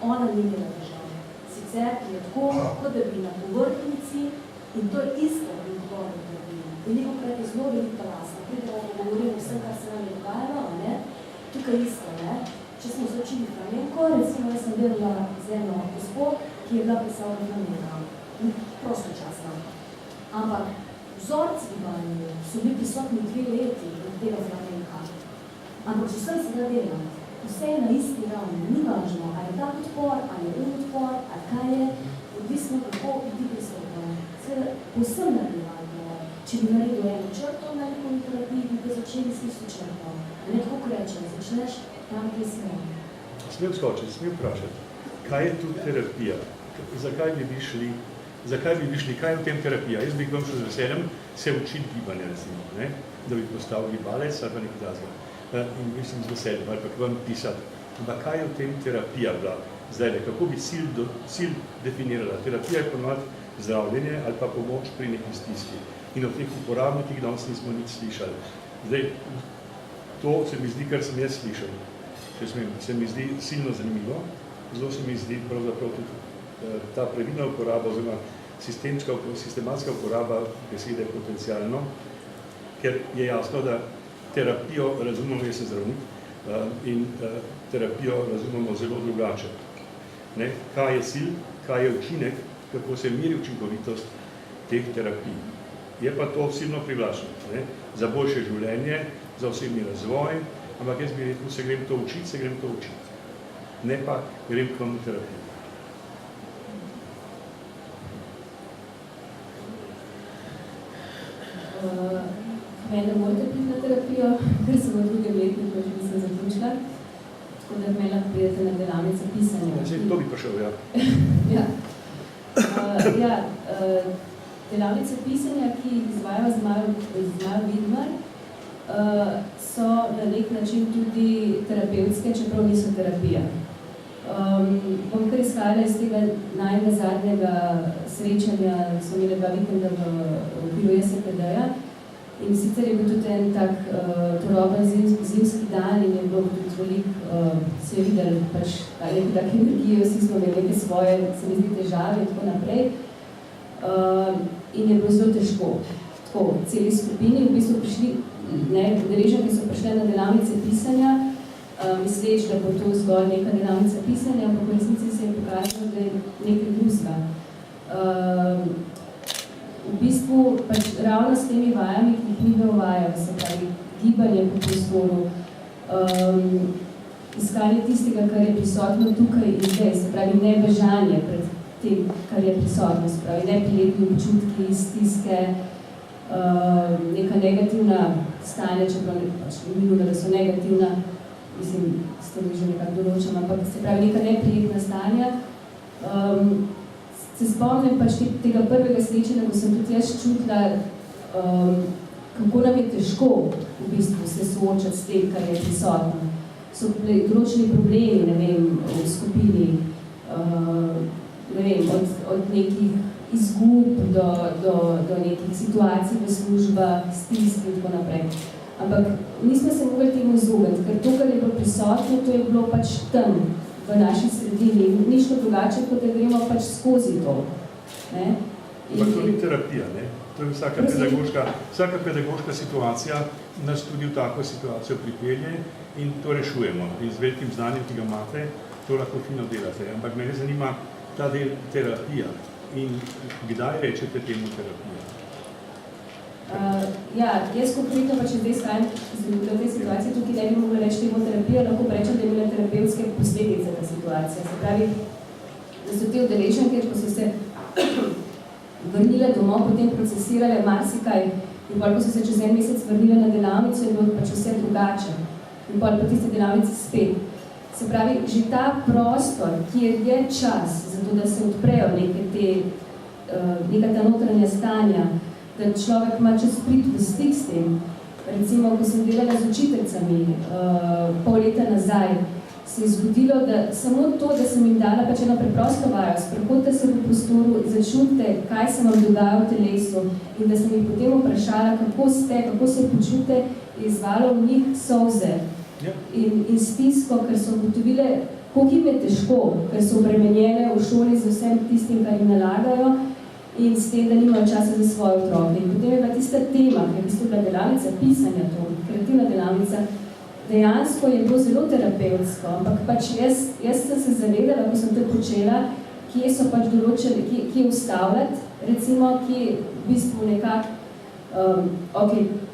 Ona ni imela težav. Sicer je tako, kot da bi na povrhnici, in to je isto v odgovoru terapiji. Velikokrat je zelo veliko talasa. Pridemo, ko govorimo vsem, kar se nam je dogajalo, ne? Tukaj isto, ne? Če smo se učili flamenko, recimo, jaz sem delala z eno gospo, ki je bila predstavljena flamenka. Prostočasno. Ampak vzorci gibanju so bili prisotni 2 leti od tega flamenka. Ampak če vsem se da dela, vse je na isti ravni, ni važno, ali je tak odpor, ali je odpor, ali kaj je, odvisno kako ljudi pristopajo. Seveda, povsem nadaljevalno, če bi naredil eno črto na nekom terapiji, bi ga začeli s tisto črto. Ne tako reče, začneš tam, kjer si on. Smem skočiti, smem vprašati, kaj je tu terapija? Zakaj bi vi šli, kaj je v tem terapija? Jaz bi vam šel z veseljem se učiti gibanja, recimo, ne? Da bi postal gibalec ali pa nekaj tasga. In mislim z veseljem, ali pa k vam pisati. Ampak kaj je v tem terapija bila zdaj? Kako bi cilj definirala? Terapija je ponovati zdravljenje ali pa pomoč pri neki stiski. In o teh uporabnikih danes nismo nič slišali. Zdaj, to se mi zdi, kar sem jaz slišal. Če smem, se mi zdi silno zanimivo. Zelo se mi zdi pravzaprav tudi ta previdna uporaba oziroma sistematska uporaba besede potencialno, ker je jasno, da terapijo razumemo, jaz sem zdravnik, in terapijo razumemo zelo drugače. Ne? Kaj je cilj, kaj je učinek, kako se meri učinkovitost teh terapij. Je pa to silno privlačno, ne? Za boljše življenje, za osebni razvoj, ampak jaz bi rekel, se grem to učiti, ne pa grem k vam v terapijo. Mene morate priti na terapijo, ker sem v drugem letniku, še nisem zaključila. Tako da me lahko prijete na delavnice pisanja. To bi prišel, ja. Delavnice pisanja, ki jih izvajajo z Majo Vidmar, so na nek način tudi terapevtske, čeprav niso terapija. Bom kar izhajala iz tega najbolj zadnjega srečanja, so imeli 2 vikenda v okviru SPD-ja. In sicer je bil tudi en tak turoben zimski dan in je bilo tudi veliko, se je videli pač tak energijo, vsi smo imeli neke svoje, se mi zdi, težave in tako naprej. In je bilo zelo težko. Tako, celi skupini v bistvu prišli, udeleženke so prišle na delavnice pisanja, misleč, da bo to zgolj neka delavnica pisanja, ampak v resnici se je pokazalo, da je nekaj drugega. V bistvu pač ravno s temi vajami, ki jih mi uvajajo, se pravi gibanje po prostoru, iskanje tistega, kar je prisotno tukaj in zdaj, se pravi ne bežanje pred tem, kar je prisotno, se pravi neprijetni občutki, stiske, neka negativna stanja, čeprav pač ni minula, da so negativna, mislim, s tem že nekako določam, ampak se pravi neka neprijetna stanja. Se spomnim pač tega prvega srečanja, ko sem tudi jaz čutila, kako nam je težko v bistvu se soočati s tem, kar je prisotno. So določeni problemi, ne vem, v skupini, ne vem, od nekih izgub do nekih situacij v službah, stisk in tako naprej. Ampak nismo se mogli temu izogniti, ker to, kar je bilo prisotno, to je bilo pač tam, v naši sredini. Niško drugače, kot da gremo pač skozi to. Ampak to ni terapija, ne? To je vsaka pedagoška situacija nas tudi v tako situacijo pripelje in to rešujemo. In z velikim znanjem, ki ga imate, to lahko fino delate. Ampak mene zanima ta del terapija in kdaj rečete temu terapija? Jaz konkretno pa če zdaj skajam v tej situaciji, tukaj ne bi mogla reči temu terapija, lahko rečem, da je bila terapevtske posledice ta situacija. Se pravi, da so te udeleženke, ko so se vrnile domov, potem procesirale marsikaj in pol, ko so se čez 1 mesec vrnile na delavnico, je bilo pač vse drugače. In pol po tiste delavnici spet. Se pravi, že ta prostor, kjer je čas, zato da se odprejo neka ta notranja stanja, da človek ima čas priti v stik s tem. Recimo, ko sem delala z učiteljcami pol leta nazaj, se je zgodilo, da samo to, da sem jim dala pač eno preprosto vajo, sprehodite se v prostoru, začutite, kaj se vam dogaja v telesu in da sem jih potem vprašala, kako ste, kako se počutite, je izvalo v njih solze in stisko, ker so ugotovile, koliko jim je težko, ker so obremenjene v šoli z vsem tistim, kar jim nalagajo, in s tem, da nimajo časa za svoje otroke. In potem je bila tista tema, ker je v bistvu bila delavnica pisanja, to kreativna delavnica, dejansko je bilo zelo terapevtsko, ampak pač jaz sem se zavedala, ko sem to počela, kje so pač določene, kje ustavljati, recimo, kje v bistvu nekako,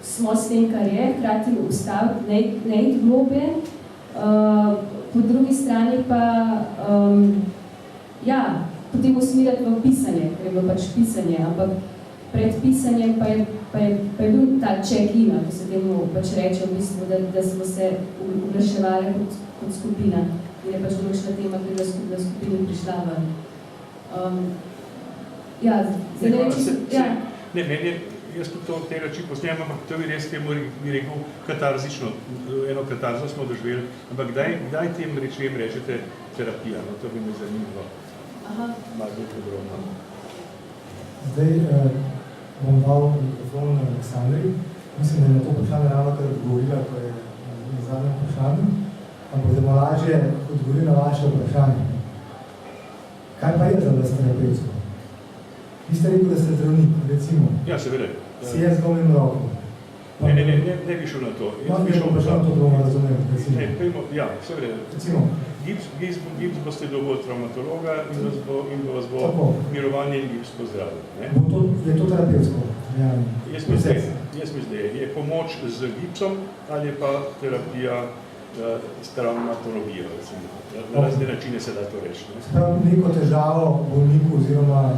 smo s tem, kar je, hkrati ustaviti, ne iti globje, po drugi strani pa, potem usmirati v pisanje, ker je bilo pač pisanje, ampak pred pisanjem pa je bil ta check-in, ko se temu pač reče v bistvu, da smo se uglaševali kot skupina. In je pač določena tema, ki je v skupini prišla ven. Jaz tudi te reči posnjem, ampak to bi res temu bi rekel katarzično, eno katarzo smo doživeli, ampak kdaj tem rečem rečete terapija, no to bi me zanimalo. Malo bolj podrobno. Zdaj bom dal mikrofon Aleksandri. Mislim, da je na to vprašanje ravno kar odgovorila, ko je na zadnjem vprašanju, ampak da bo lažje odgovorila na vaše vprašanje. Kaj pa je za vas terapevtsko? Vi ste rekel, da ste zdravnik, recimo. Ja, seveda. Si jaz zlomim roko. Ne bi šel na to. To bomo razumeli. Seveda. Recimo. Gips boste dobil traumatologa in vas bo mirovanje in gips pozdravil. Je to terapevtsko? Jaz mislim, je pomoč z gipsom ali pa terapija s traumatologijo, recimo. Na razne načine se da to reči. Neko težavo bolniku oziroma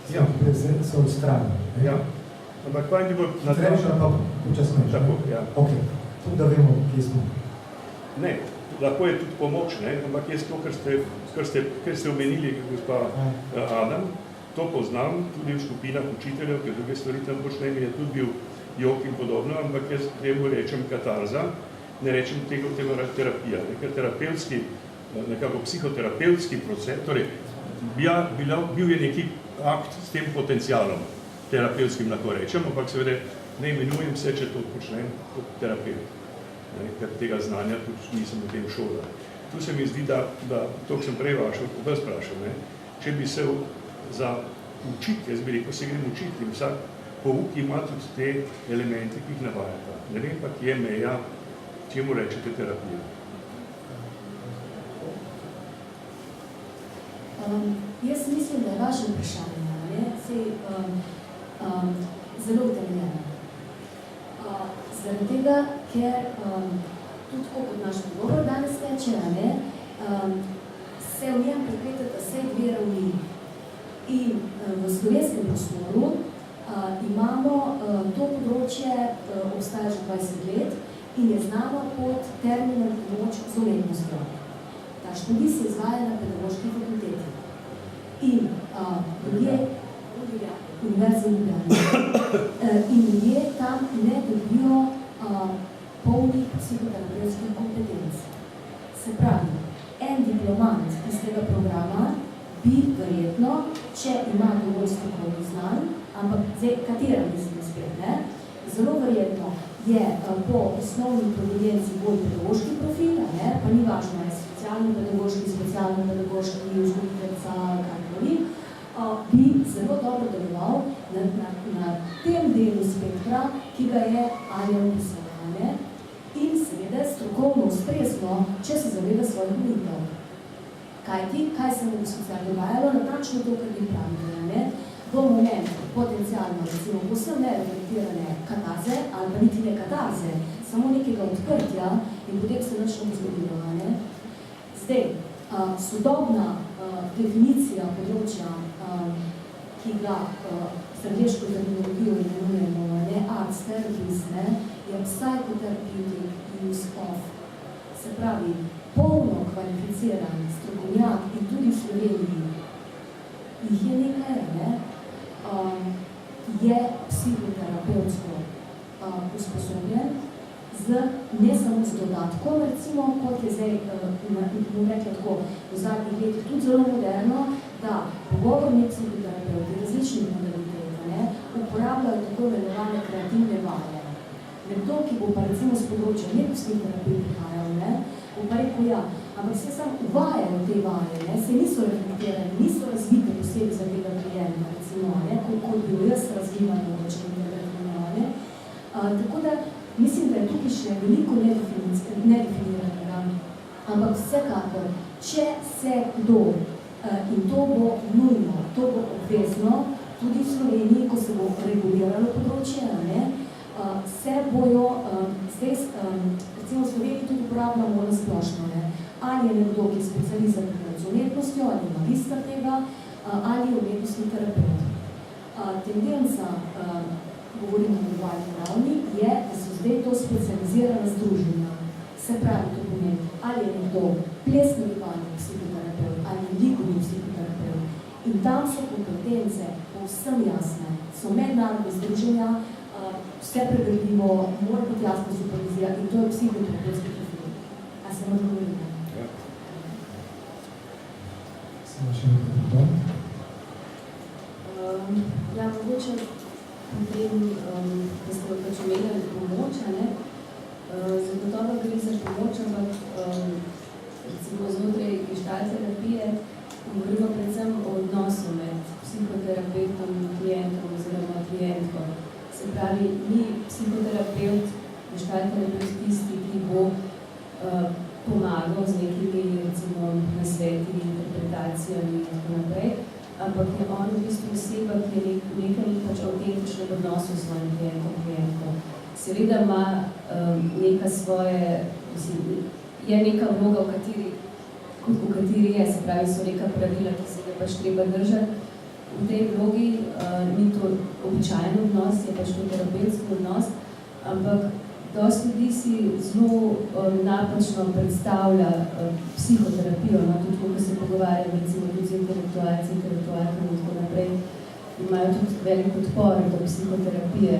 se odstrani. Ampak fajn bi bilo na to... Hitrejše, ampak počasnejše. Tako, ja. Ok, tudi da vemo, kje smo. Ne, lahko je tudi pomoč, ne? Ampak jaz to, kar ste omenili, gospa Adam, to poznam tudi v skupinah učiteljev, ker druge stvari tam počnem, je tudi bil jok in podobno, ampak jaz temu rečem katarza, ne rečem tega terapija, ker terapevtski, nekako psihoterapevtski proces, torej bil je neki akt s tem potencialom, terapevtskim lahko rečem, ampak seveda ne imenujem se, če to počnem kot terapeut, ker tega znanja tudi nisem v tem šola. Tu se mi zdi, da to, ko sem prej vas sprašal, če bi se za učiti, jaz bi rekel, se grem učiti in vsak pouk ima tudi te elemente, ki jih navajata. Ne vem pa, kje je meja, čemu rečete terapija. Jaz mislim, da je vaše vprašanje zelo utemeljeno. Zaradi tega, ker tudi kot naš pogovor danes teče, se v njem prepletata vse dve ravni. In v slovenskem prostoru imamo to področje, obstaja že 20 let in je znano pod terminom pomoč z umetnostjo. Ta študij se izvaja na pedagoški fakulteti. In Univerze v Ljubljani. In ljudje tam ne dobijo polnih psihoterapevtskih kompetenc. Se pravi, en diplomant iz tega programa bi verjetno, če ima dovolj strokovnih znanj, ampak katera mislim spet, zelo verjetno je po osnovni provenienci bolj pedagoški profil, pa ni važno, je socialno-pedagoški, specialno-pedagoški, vzgojiteljica, karkoli, bi zelo dobro deloval na tem delu spektra, ki ga je Anja opisala, in seveda strokovno ustrezno, če se zaveda svojih volitev. Kaj se mu sicer dogajalo, natančno to, kar bi pravili, v momentu potencialno, recimo, posebno nereflektirane katarze, ali pa niti ne katarze, samo nekega odprtja in potem se nič ne zgodilo. Zdaj, sodobna definicija področja, ki ga z angleško terminologijo imenujemo arts therapies, je psychotherapeutic use of, se pravi, polno kvalificiran strokovnjak in tudi v Sloveniji jih je nekaj, je psihoterapevtsko usposobljen, ne samo z dodatkom, recimo, kot je zdaj, bom rekla tako, v zadnjih letih tudi zelo moderno, da pogovorni psihoterapeuti različnih modalitet uporabljajo tako imenovane kreativne vaje. Nekdo, ki bo pa recimo z področja nekostnih terapij prihajal, bo pa rekel, ja, ampak se sam uvajajo te vaje, se niso reflektirane, niso razvite posebej za tega klienta, recimo, kot bi jaz razvivala mogoče nekaj. Tako da mislim, da je tukaj še veliko nedefiniranega, ampak vsekakor, če se kdo, in to bo nujno, to bo obvezno, tudi v Sloveniji, ko se bo reguliralo področje, se bojo, zdaj, recimo v Sloveniji tudi uporabljamo na splošno, ali je nekdo, ki je specializiran z umetnostjo, ali magister tega, ali je umetnostni terapeut. Tendenca, govorimo o globalni ravni, je, da so zdaj to specializirana združenja. Se pravi, to pomeni, ali je nekdo plesni gibalni psihoterapeut, ali je likovni psihoterapeut. In tam so kompetence povsem jasne. So mednarodne združenja, vse preverljivo, mora biti jasna supervizija in to je psihoterapevtski profil. A se vam govorimo? Samo še nekaj pritom? Ja, mogoče potem, da ste pač omenjali pomoč, zagotovo gre za pomoč, ampak recimo znotraj gestalt terapije govorimo predvsem o odnosu med psihoterapeutom in klientom oziroma klientko. Se pravi, ni psihoterapeut, gestalt terapeut tisti, ki bo pomagal z nekimi, recimo, nasveti, interpretacijami in tako naprej, ampak je on v bistvu oseba, ki je nekaj pač avtentičnem odnosu s svojim klientkom. Seveda ima neka svoje, je neka vloga, v kateri je, se pravi, so neka pravila, ki se ga pač treba držati, v tej vlogi ni to običajen odnos, je pač to terapevtski odnos, ampak dosti ljudi si zelo napačno predstavlja psihoterapijo, no, tudi ko se pogovarjam, recimo tudi z intelektualci, intelektualkami in tako naprej, imajo tudi velik odpor do psihoterapije.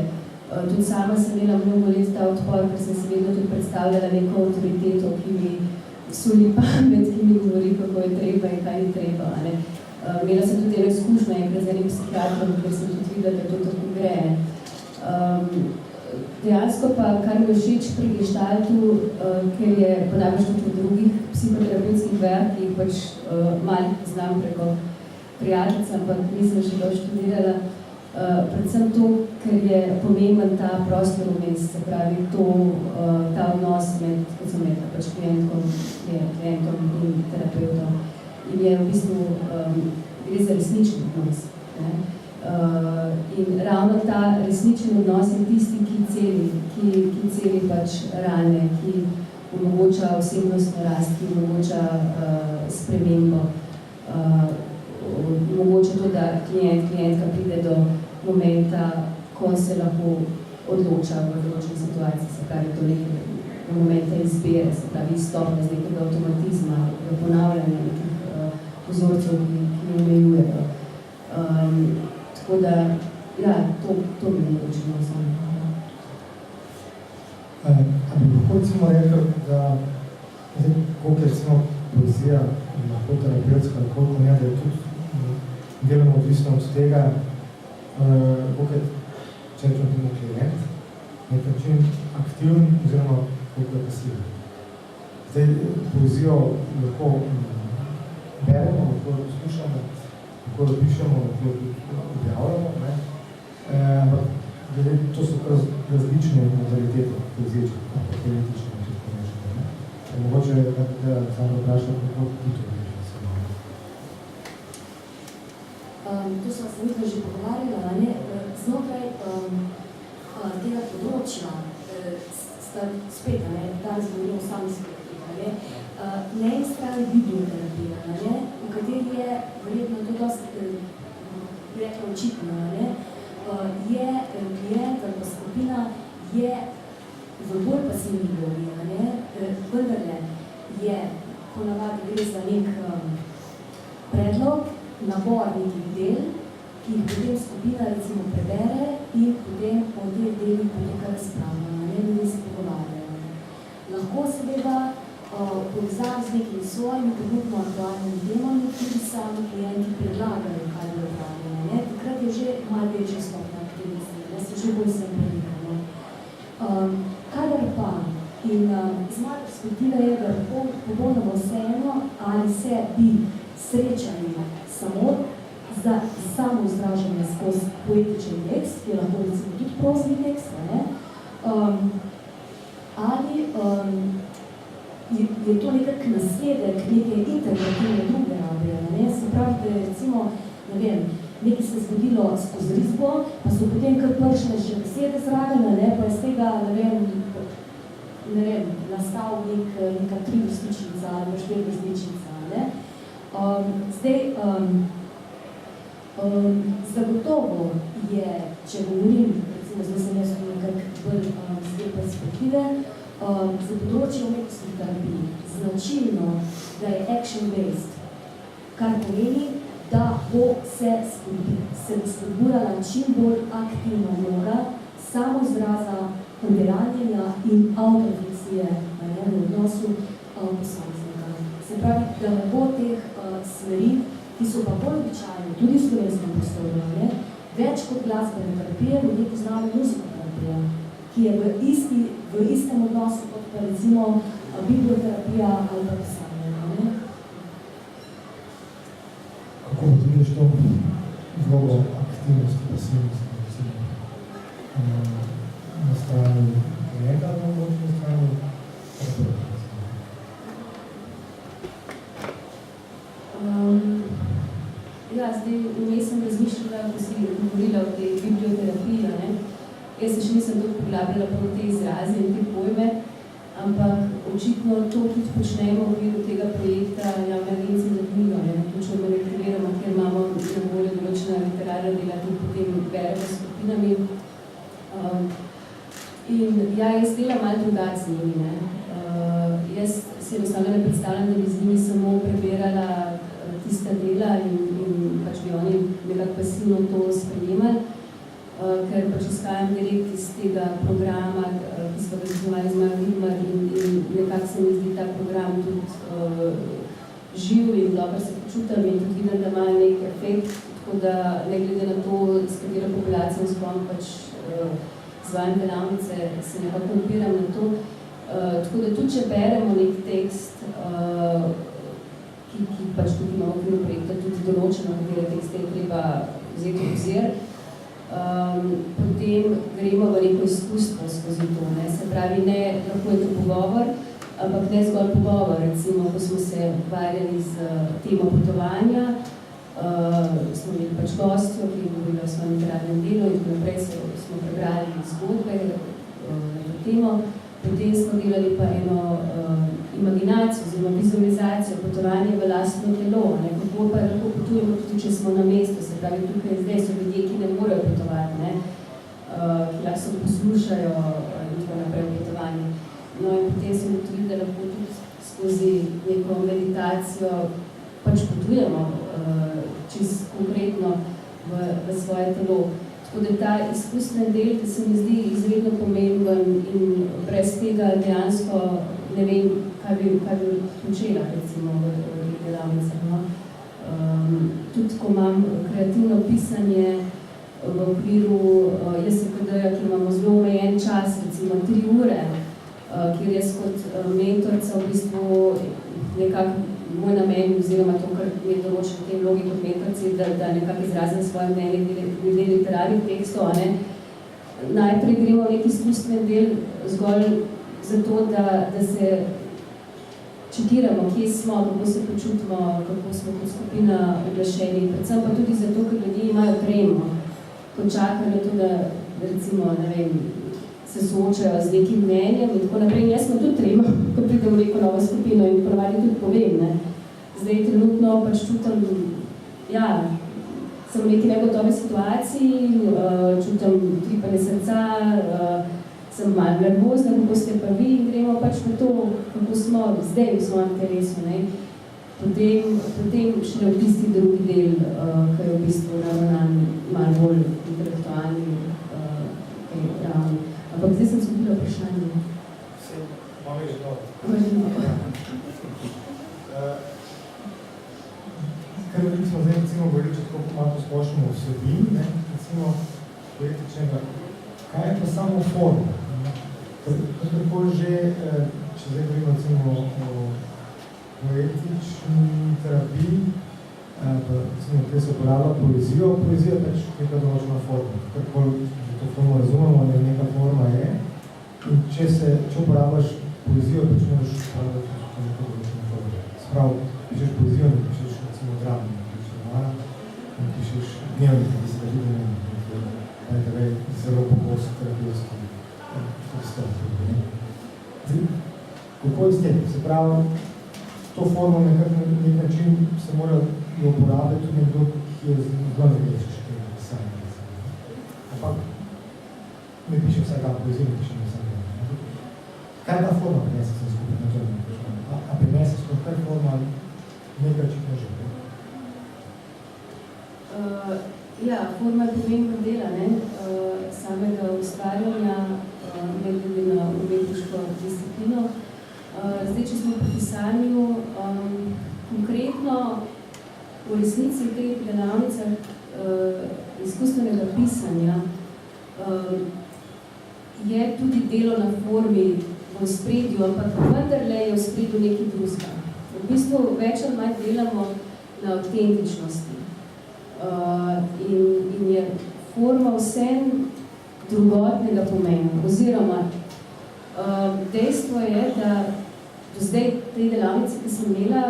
Tudi sama sem imela mnogo let ta odpor, ker sem se vedno tudi predstavljala neko avtoriteto, ki mi suli pamet, ki mi govori, kako je treba in kaj ni treba. Ne. Imela sem tudi eno izkušnjo enkrat z enim psihiatrom, ker sem tudi videla, da to tako gre. Dejansko pa, kar mi je všeč pri Gestaltu, ker je ponavljaš tudi v drugih psihoterapevtskih vejah, ki jih pač malo znam preko prijateljica, ampak nisem še dolgo študirala, predvsem to, ker je pomemben ta prostor vmes, se pravi ta odnos med, kot sem rekla, pač klientom in terapeutom. In je v bistvu gre za resničen odnos. Ne? In ravno ta resničen odnos je tisti, ki celi pač rane, ki omogoča osebnostno rast, ki omogoča spremembo, omogoča to, da klientka pride do momenta, ko se lahko odloča v določeni situaciji, se pravi do nekega momenta izbire, se pravi izstopne z nekega avtomatizma, v ponavljanje nekih vzorcev, ki omejujejo. Tako da, ja, to bi mogočeno samo. A bi lahko recimo rekel, da koliko je recimo poezija lahko terapevtska, koliko ne, da je tudi deloma odvisno od tega, koliko je, če rečemo temu klient, nek način aktivn oziroma koliko je pasiven. Zdaj, poezijo lahko beremo, lahko jo poslušamo, lahko jo pišemo, lahko jo objavljamo, ampak to so različne modalitete poezije, politične, če tako rečemo. Mogoče je, da samo vprašam, kako ti to veš. To smo se nekaj že pogovarjala, ne? Znotraj tega področja sta spet, danes govorimo o sami spektri, na eni strani biblioterapija, v kateri je verjetno to dosti rekla očitno, je klient ali pa skupina je v bolj pasivni vlogi, vendarle je ponavadi gre za nek predlog, nabor nekih del, ki jih potem skupina recimo prebere in potem o teh delih poteka razprava, in se pogovarjajo. Lahko seveda povezam z nekimi svojimi trenutno aktualnimi temami, tudi sami klienti predlagajo, kaj bi opravljali. Takrat je že malo večja stopnja aktivnosti, se že bolj sem predikamo. Kadar pa, in iz moje perspektive je, da lahko popolnoma vseeno, ali se bi srečali samo za samo izražanje skozi poetičen tekst, ki je lahko recimo tudi prozni tekst, ali je to nekak nasledek neke integrativne druge rabe. Se pravi, da je recimo, ne vem, nekaj se zgodilo skozi risbo, pa so potem kar pršle še besede zraven, pa je z tega, ne vem, nastal neka trivrstičnica ali štirivrstičnica. Zdaj, zagotovo je, če govorim, recimo zdaj sem jaz nekak bolj z te perspektive, za področje umetnostnih terapij značilno, da je action-based, kar pomeni, da bo se spodbujala čim bolj aktivna vloga samoizraza, ponderanjenja in autorefleksije v odnosu posameznika. Se pravi, da ne bo teh smeri, ki so pa bolj običajne, tudi v slovenskem prostoru, več kot glasbene terapije, ljudje poznamo muzikoterapija, ki je v istem odnosu kot pa recimo biblioterapija ali pa pisanje. Kako vidiš to vlogo aktivnosti, pasivnosti, recimo, na strani klienta, ali na strani terapeuta? Ja, zdaj vmes sem razmišljala, ko si govorila o tej biblioterapiji, Jaz se še nisem tako poglabljala prav te izraze in te pojme, ampak očitno to tudi počnemo v okviru tega projekta Javne agencije za knjigo, točno predstavljam, da bi z njimi samo prebirala tista dela in pač bi oni nekako pasivno to sprejemali, ker pač izhajam direkt iz tega programa, ki smo ga izgledali z Majo Vidmar in nekako se mi zdi ta program tudi živ in dobro se počutam in tudi vidim, da ima nek efekt, tako da ne glede na to, s katero populacijo spom pač izvajam delavnice, se nekako opiram na to. Tako da tudi, če beremo nek tekst, ki pač tudi ima v okviru projekta tudi določeno, katere tekste je treba vzeti v obzir, potem gremo v neko izkustvo skozi to. Ne? Se pravi, ne lahko je to pogovor, ampak ne zgolj pogovor. Recimo, ko smo se ukvarjali z temo potovanja, smo imeli pač gostjo, ki je govorila o svojem literarnem delu in naprej smo prebrali zgodbe na to temo. Potem smo delali pa eno imaginacijo, oziroma vizualizacijo, potovanje v lastno telo, ne? Kako pa lahko potujemo tudi, če smo na mestu, se pravi, tukaj zdaj so ljudje, ki ne morejo potovati, ne? Ki lahko se poslušajo in tako naprej v potovanju. No in potem sem ugotovila, da lahko tudi skozi neko meditacijo pač potujemo čisto konkretno v svoje telo. Tako da ta izkusten del, ki se mi zdi izredno pomemben in brez tega dejansko ne vem, kaj bi počela recimo v delavnicah. No? Tudi ko imam kreativno pisanje v okviru JSKD-ja, ki imamo zelo omejen čas, recimo 3 ure, kjer jaz kot mentorca v bistvu nekako moj namen, oziroma to, kar je določen v tem vlogi kot mentorci, da nekako izrazim svoje mnenje glede literarnih tekstov, a ne. Najprej gremo v nek izkusten del zgolj zato, da se čekiramo, kje smo, kako se počutimo, kako smo kot skupina oglašeni, predvsem pa tudi zato, ker ljudje imajo tremo, ko čakajo na to, da recimo, ne vem, se soočajo z nekim mnenjem in tako naprej. Jaz smo tudi trema, ko pridem v neko novo skupino in ponavadi tudi povem, ne. Zdaj trenutno pač čutam, ja, sem v neki negotove situaciji, čutam tripanje srca, sem malo nervozna, kako ste pa vi in gremo pač na to, kako smo zdaj v svojem telesu, ne. Potem še v tisti drugi del, ki je v bistvu ravnan malo bolj intelektualni ravni. Ampak zdaj sem skupila vprašanje. Imam je že dobro. Kar veliko smo zdaj recimo govorili, če tako malo splošno vsebini, ne, recimo poetičnega, kaj je pa samo forma? Kako že, če zdaj govorimo recimo o poetični terapiji, recimo, kjer se uporablja poezijo, poezija je pač neka določena forma. Karkoli to formo razumemo, ne neka forma je. In če uporabljaš poezijo, pač moraš uporabljati neko določeno formo. Sprav, pišeš poezijo, ne pišeš recimo dramo, ne pišeš romana, ne pišeš dnevnik, ki se ga vidi zelo pogosto terapijski pristop. Kako je s tem? Se pravi, to formo na nek način se mora uporabljati tudi nekdo, ki je zelo zgrešeš tega pisanja. Ampak ne pišem vsak dan poezijo, ne pišem vsak dan. Kaj ta forma prinese sem skupaj na to? A prinese skozi kaj forma nekaj očitno že? Ja, forma je pomembna dela, ne? Samega ustvarjanja, ne glede na umetniško disciplino. Zdaj, če smo po pisanju, konkretno v resnici v teh delavnicah izkustvenega pisanja je tudi delo na formi v ospredju, ampak vendarle je v ospredju nekaj drugega. V bistvu več ali manj delamo na avtentičnosti. In je forma vsem drugotnega pomena. Oziroma, dejstvo je, da do zdaj te delavnice, ki sem imela,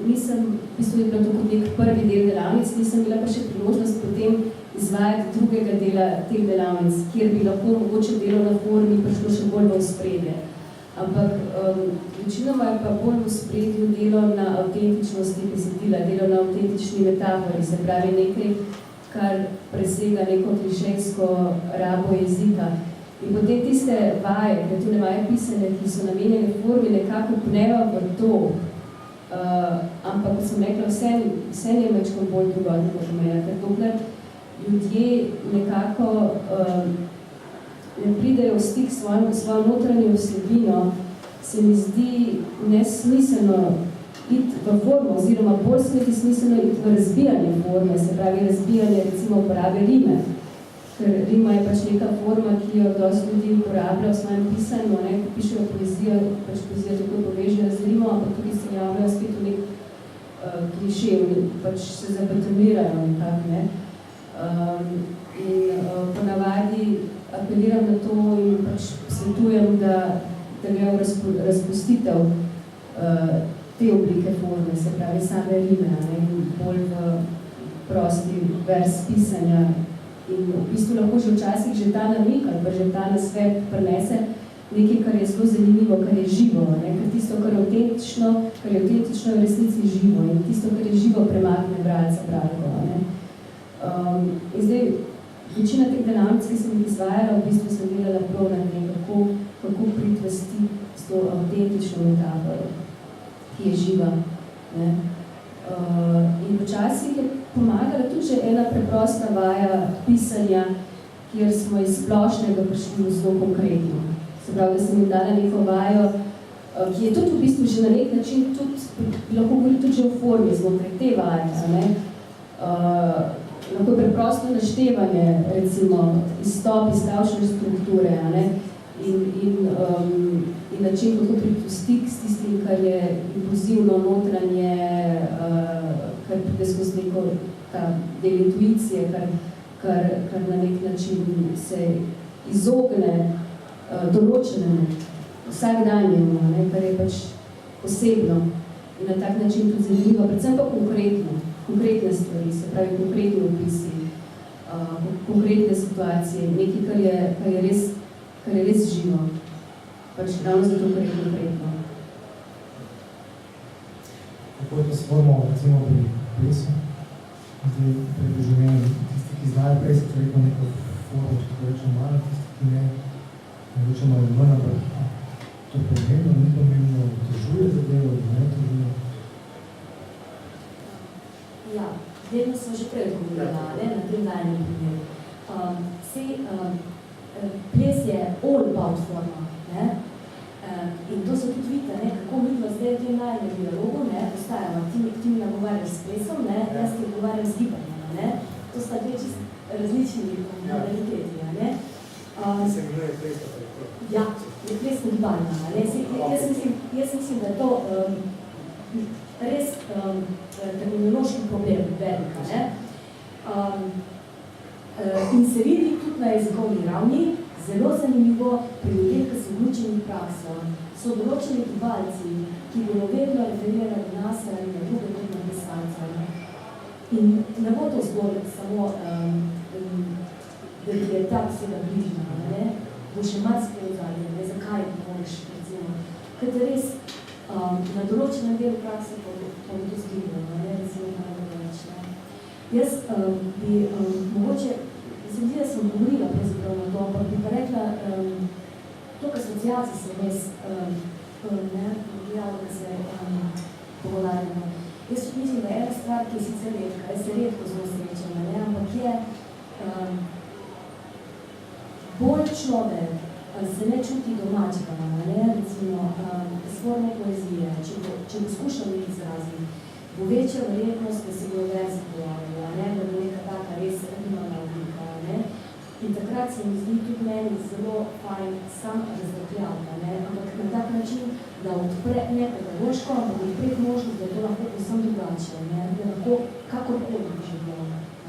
nisem, v bistvu je bilo to kot nek prvi del delavnic, nisem imela pa še priložnost potem izvajati drugega dela teh delavnic, kjer bi lahko mogoče delo na formi prišlo še bolj v ospredje. Ampak večinoma je pa bolj v ospredju delo na avtentičnosti besedila, delo na avtentični metafori, se pravi nekaj, kar presega neko klišejsko rabo jezika. In potem tiste vaje, kreativne vaje pisanja, ki so namenjene formi, nekako pnejo v to, ampak, kot sem rekla, vse je večkrat bolj drugotnega pomena, ker dokler ljudje nekako ne pridejo v stik s svojo notranjo vsebino, se mi zdi nesmiselno iti v formo, oziroma bolj smiselno iti v razbijanje forme, se pravi razbijanje recimo uporabe rime. Ker rima je pač neka forma, ki jo dosti ljudi uporablja v svojem pisanju, ne, ko pišejo poezijo, pač poezija tako povežejo z rimo, ampak tudi se javljajo spet v nek kliše, pač se zabetonirajo nekako, ne. Ponavadi apeliram na to in pač svetujem, da gre v razpustitev te oblike forme, se pravi same rime, ne, bolj v prosti vers pisanja. In v bistvu lahko že včasih že ta namik ali pa že ta nasvet prinese nekaj, kar je zelo zanimivo, kar je živo, ne? Ker tisto, kar je avtentično, v resnici živo in tisto, kar je živo, premakne bralca pravega. In zdaj, večina teh delavnic, ki sem jih izvajala, v bistvu sem delala prav na tem, kako priti v stik s to avtentično metaforo, ki je živa. Ne? In včasih je pomagala tudi že ena preprosta vaja pisanja, kjer smo iz splošnega prišli zelo konkretno. Se pravi, da sem jim dala neko vajo, ki je tudi v bistvu že na nek način tudi, lahko govori tudi že v formi znotraj te vaje, ne? Lahko preprosto naštevanje, recimo, izstop iz stavčne strukture, ne? In način, kako priti v stik s tistim, kar je impulzivno, notranje, kar pride skozi neko ta del intuicije, kar na nek način se izogne določenemu, vsakdanjemu, ne, kar je pač posebno in na tak način tudi zanimivo, predvsem pa konkretne stvari, se pravi konkretni opisi, konkretne situacije, nekaj, kar je res živo, pač ravno zato, kar je konkretno. Kako je to s formo, recimo pri plesu? Zdaj, predložujem, tisti, ki znajo ples, je rekel neko formo, če to rečem malo, tisti, ki ne, mogoče malo manj, ampak to pomembno, ni pomembno, težuje zadevo, ne težuje. Ja, vedno smo že prej govorila, na tem dajnem primeru. Ples je all about forma, ne? In to se tudi vidite, ne? Kako mi dva zdaj v tem najnem dialogu, ne? Ostajamo, ti mi nagovarjaš s plesom, ne? Jaz ti nagovarjam s gibanjem, ne? To sta dve čist različni modaliteti, ne? Se imenuje plesa, ja, je plesno gibalna, ne? Jaz mislim, da je to res terminološki problem velika, ne? In se vidi tudi na jezikovni ravni, zelo zanimivo pri ljudeh, ki so vključeni v prakso. So določeni gibalci, ki bodo vedno referirali nas ali na druge tudi na pisalca. In ne bo to zgolj samo, da je ta beseda bližna, ne? Bo še marsikaj ozadje, ne? Zakaj moraš, recimo. Ker te res na določenem delu prakse pa to zgibalo, ne? Recimo kaj več, ne? Jaz bi mogoče, se zdi, da sem govorila pravzaprav na to, ampak bi pa rekla, toliko asociacij se res, ne, da se pogovarjamo. Jaz mislim, da je ena stvar, ki je sicer redka, jaz se redko zelo srečam, ne, ampak je bolj človek se ne čuti domačega, ne, recimo s formo poezije, če bo skušal izraziti, bo večja verjetnost, da se bo verzi pojavila, ne, da bo neka taka res animalna oblika, ne. In takrat se mi zdi tudi meni zelo fajn sam razdrapljavka, ne, ampak na tak način, da odpre, ne pedagoško, ampak odpre možnost, da je to lahko povsem drugače, ne, da lahko kakorkoli bi živelo,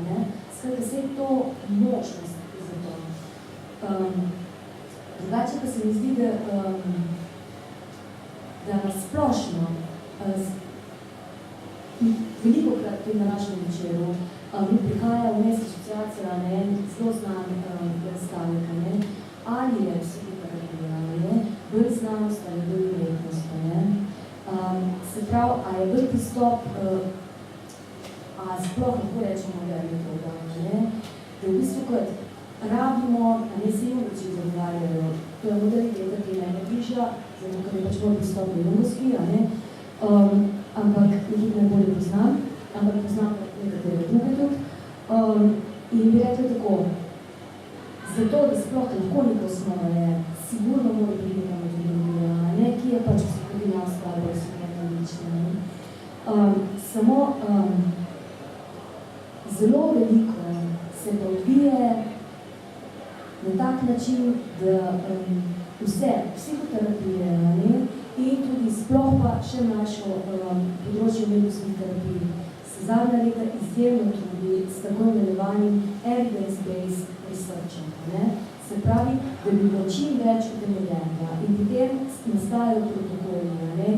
ne. Skratka, se je to možnost za to. Drugače pa se mi zdi, da splošno velikokrat tudi na našem večeru mi prihaja vmes asociacija na en zelo znan predstavnik, ali je psihoterapija, bolj znanost ali bolj umetnost. Se pravi, a je bolj pristop, a sploh lahko rečemo, da je metoda, da v bistvu kot rabimo, a ne se jungoči zagovarjajo, to je modaliteta, ki je najbližja, zato ker je pač bolj pristop jungovski, ampak nekaj najbolje poznam, ampak poznam nekatere druge tudi. In bi rekla tako, zato, da sploh lahko neko osnova je, sigurno mora biti neka metodologija, ne, ki je pač psihodinavska ali psihodinavlična. Samo zelo veliko se pa odvije na tak način, da vse psihoterapije, ne, in tudi sploh pa še našo področje umetnostnih terapij se zadnja leta izjemno trudi s tako imenovanim evidence-based researchem. Se pravi, da bi bilo čim več utemeljenega in potem nastajajo protokoli,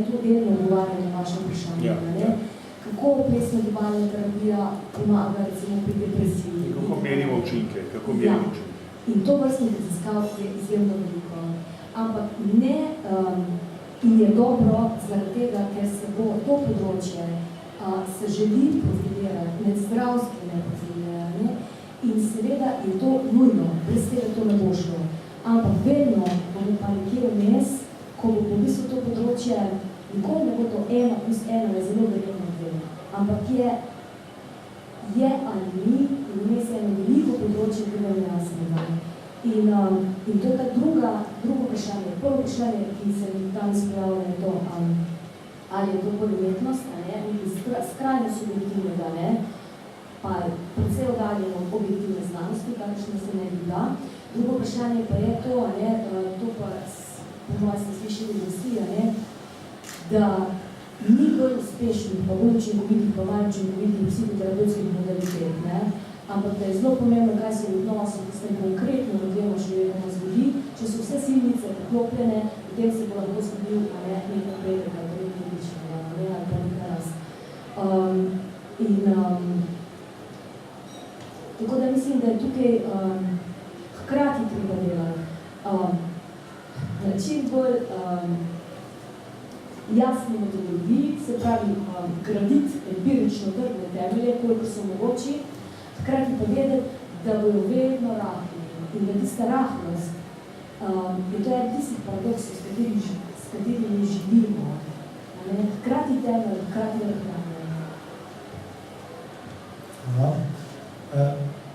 to delno odgovarja na vaše vprašanje. Kako plesno-gibalna terapija pomaga recimo pri depresiji. Kako merimo učinke, In to vrstnih raziskav je izjemno veliko. Ampak ne, in je dobro zaradi tega, ker se bo to področje se želi profilirati, med zdravstvene profiliranje in seveda je to nujno, brez tega to ne bo šlo. Ampak vedno bomo pa nekje vmes, ko bo v bistvu to področje, nikoli ne bo to 1+1, je zelo verjetno delo, ampak je ali ni, in vmes je eno veliko področje, ki vam jasnega. In to je ta drugo vprašanje. Prvo vprašanje, ki se mi tam izpojavlja, je to, ali je to bolj umetnost, skrajno subjektivnega, pa predvsej oddaljeno objektivne znanosti, kakšne se ne bi da. Drugo vprašanje pa je to, to pa po mojem ste slišali vsi, da ni bolj uspešnih, pa bolj učinkovitih, pa manj učinkovitih psihoterapevtskih modalitet, ampak da je zelo pomembno, kaj se v odnosu, ki ste konkretno ljudem človekoma zgodi, če so vse silnice poklopljene, potem se bo lahko zgodil nek napredek, ali to kritičnega, ali pa nekaj raz. Tako da mislim, da je tukaj hkrati treba delati na čim bolj jasni metodologiji, se pravi graditi empirično trdne temelje, koliko so mogoči, hkrati pa vedeti, da bojo vedno rahli in da tista rahlost je to tistih paradoksov, s katerimi živimo. Hkrati temelj, hkrati rahljanje.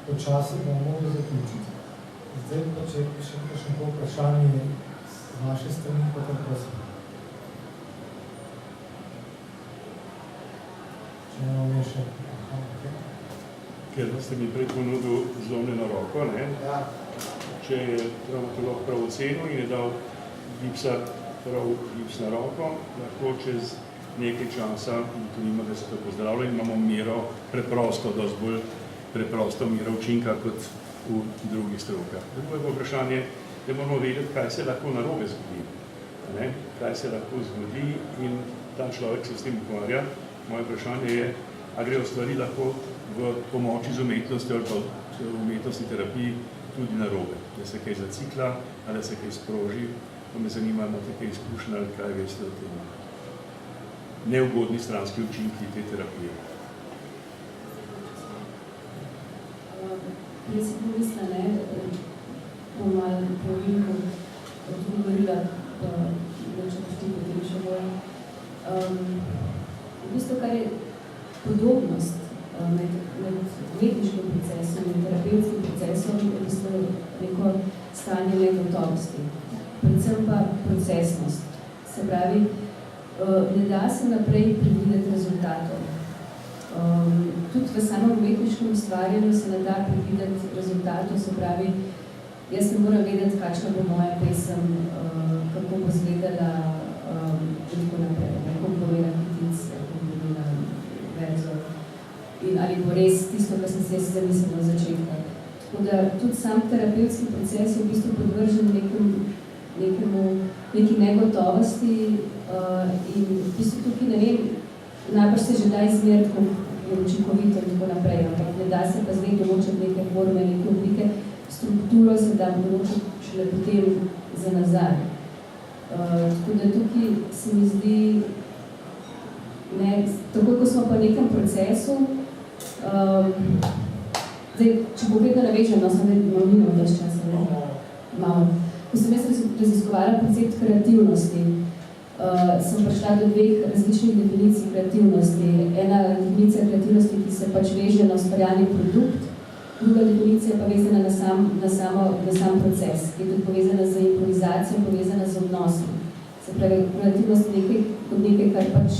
Počasi bomo mogli zaključiti. Zdaj pa, če še nekaj vprašanje z naše strani, pa tam prosim. Če ne imamo še... Ker ste mi prej ponudil zlomljeno roko, če je traumatolog prav ocenil in je dal gips na roko, lahko čez nekaj časa ugotovimo, da se to pozdravlja in imamo mero dosti bolj preprosto mero učinka kot v drugih strokah. Drugo je vprašanje, da moramo vedeti, kaj se lahko narobe zgodi. Kaj se lahko zgodi in ta človek se s tem ukvarja. Moje vprašanje je, a grejo stvari lahko v pomoči z umetnostjo ali pa v umetnostni terapiji tudi narobe. Da se kaj zacikla, ali da se kaj sproži. To me zanima, imate kaj izkušnja ali kaj veste o tem. Neugodni stranski učinki te terapije. Jaz si pomisla, bom malo pravilno odgovorila, da če pošti potem še bolj. V bistvu, kar je podobnost med umetniškim procesom in terapevtskim procesom, je v bistvu neko stanje negotovosti. Predvsem pa procesnost. Se pravi, ne da se naprej predvideti rezultatov. Tudi v samem umetniškem ustvarjanju se ne da predvideti rezultatov, se pravi, jaz ne moram vedeti, kakšna bo moja pesem, kako bo izgledala in tako naprej, kako bo imela kitic, kako bo imela verzo in ali bo res tisto, kar sem se jaz zamislila na začetka. Tako da tudi sam terapevtski proces je v bistvu podvržen neki negotovosti in v bistvu tukaj ne vem, najbrž se že da izmeriti, kako je učinkovito in tako naprej, ampak ne da se pa zdaj določiti neke forme, neke oblike, strukturo se da določiti šele potem za nazaj. Tako da tukaj se mi zdi, tako ko smo pa v nekem procesu, zdaj, če povedno navežem, sem da imam minut več časa, malo. Ko sem jaz raziskovala koncept kreativnosti, sem prišla do dveh različnih definicij kreativnosti. Ena definicija kreativnosti, ki se pač veže na ustvarjalni produkt, druga definicija pa vezana na sam proces, ki je tudi povezana z improvizacijo, povezana z odnosom. Se pravi, kreativnost je nekaj, kar pač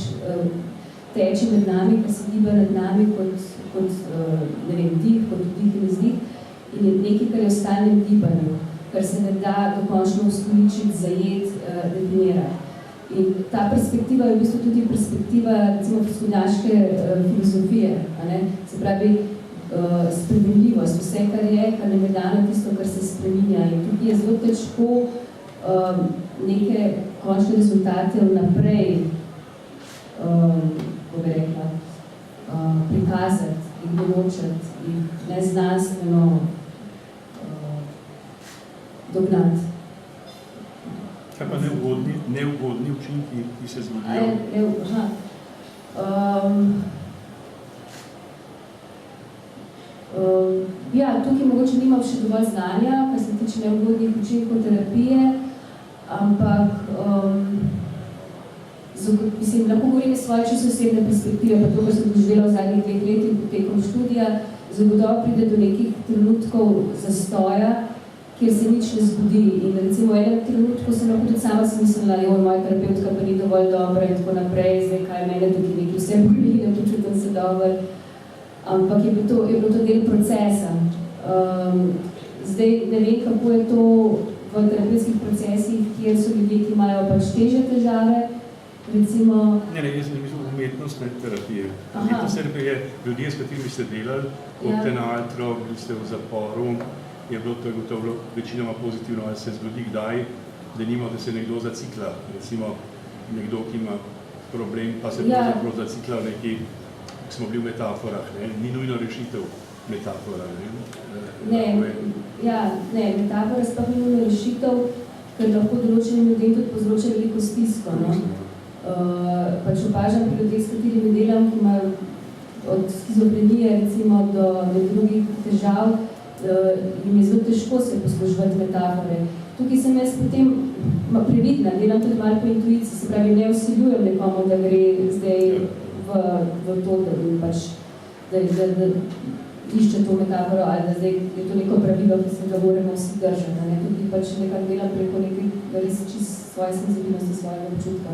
teče med nami, kar se giba nad nami kot ne vem, dih, kot vdih in izdih, in je nekaj, kar je v stalnem gibanju, kar se ne da dokončno ustoličiti, zajeti, definirati. In ta perspektiva je v bistvu tudi perspektiva, recimo, vzhodnjaške filozofije, a ne? Se pravi, spremenljivost, vse, kar ne je dano, tisto, kar se spreminja. In tukaj je zelo težko neke končne rezultate vnaprej, kako bi rekla, prikazati in določiti in neznanstveno dognati. Kaj pa neugodni učinki, ki se zgodijo? Ja, tukaj mogoče nimam še dovolj znanja, kar se tiče neugodnih učinkov terapije, ampak lahko govorim iz svoje čisto osebne perspektive, pa to, kar sem doživela v zadnjih 2 letih potekom študija, zagotovo pride do nekih trenutkov zastoja, kjer se nič ne zgodi. In recimo v enem trenutku sem lahko tudi sama si mislila, moja terapeutka pa ni dovolj dobra in tako naprej, zdaj kaj mene tukaj nekaj vse boli, ne počutim se dobro. Ampak je bilo to del procesa. Zdaj ne vem, kako je to v terapevtskih procesih, kjer so ljudje, ki imajo pač težje težave, recimo... Ne, jaz ne mislim umetnostne terapije. Umetnostne terapije je ljudje, s katerimi ste delali, kot na altro, bili ste v zaporu, je bilo to gotovo večinoma pozitivno, ali se zgodi kdaj, da se nekdo zacikla, recimo nekdo, ki ima problem, pa se pravzaprav zacikla v neki, ki smo bili v metaforah, ni nujno rešitev metafora. Ne, metafora sploh ni nujno rešitev, ker lahko določenim ljudem tudi povzroča veliko stisko. Pač opažam pri ljudeh, s katerimi delam, ki imajo od skizofrenije recimo do drugih težav, jim je zelo težko se posluževati metafore. Tukaj sem jaz potem previdna, delam tudi malo po intuiciji, se pravi, ne vsiljujem nekomu, da gre zdaj v to, da išče to metaforo, ali da zdaj je to neko pravilo, ki se ga moramo vsi držati. Tukaj pač nekaj delam preko nekaj res čisto svoje senzibilnosti, svojega občutka.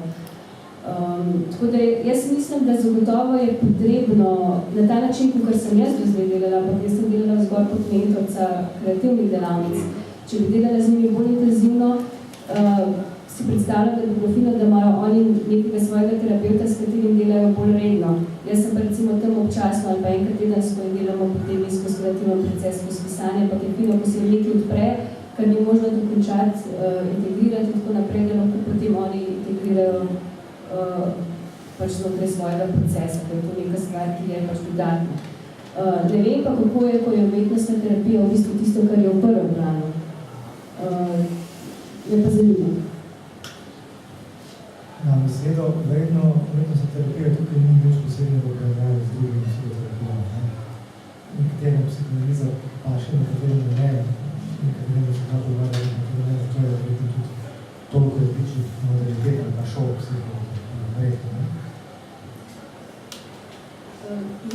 Tako da jaz mislim, da zagotovo je potrebno na ta način, kot sem jaz do zdaj delala, ampak jaz sem delala zgolj kot mentorca kreativnih delavnic. Če bi delala z njimi bolj intenzivno, si predstavljam, da bi bilo fino, da imajo oni nekega svojega terapeuta, s katerim delajo bolj redno. Jaz sem pa recimo tam občasno ali pa enkrat tedensko in delamo potem skozi kreativno proces, skozi pisanje, ampak je fino, ko se nekaj odpre, kar ni možno dokončati, integrirati in tako naprej, da lahko potem oni integrirajo pač znotraj svojega procesa, ker je to neka stvar, ki je pač dodatna. Ne vem pa, kako je, ko je umetnostna terapija v bistvu tisto, kar je v prvem planu. Me pa zanima. Besedo, verjetno umetnostna terapija tukaj ni več posebnega obravnave z drugim psihoterapijom. Nekaterim psihoanaliza paše, nekaterim ne, nekaterim se da povada, nekaterim ne, zato je verjetno tudi toliko različnih modalitet ali pa šov psihoterapije.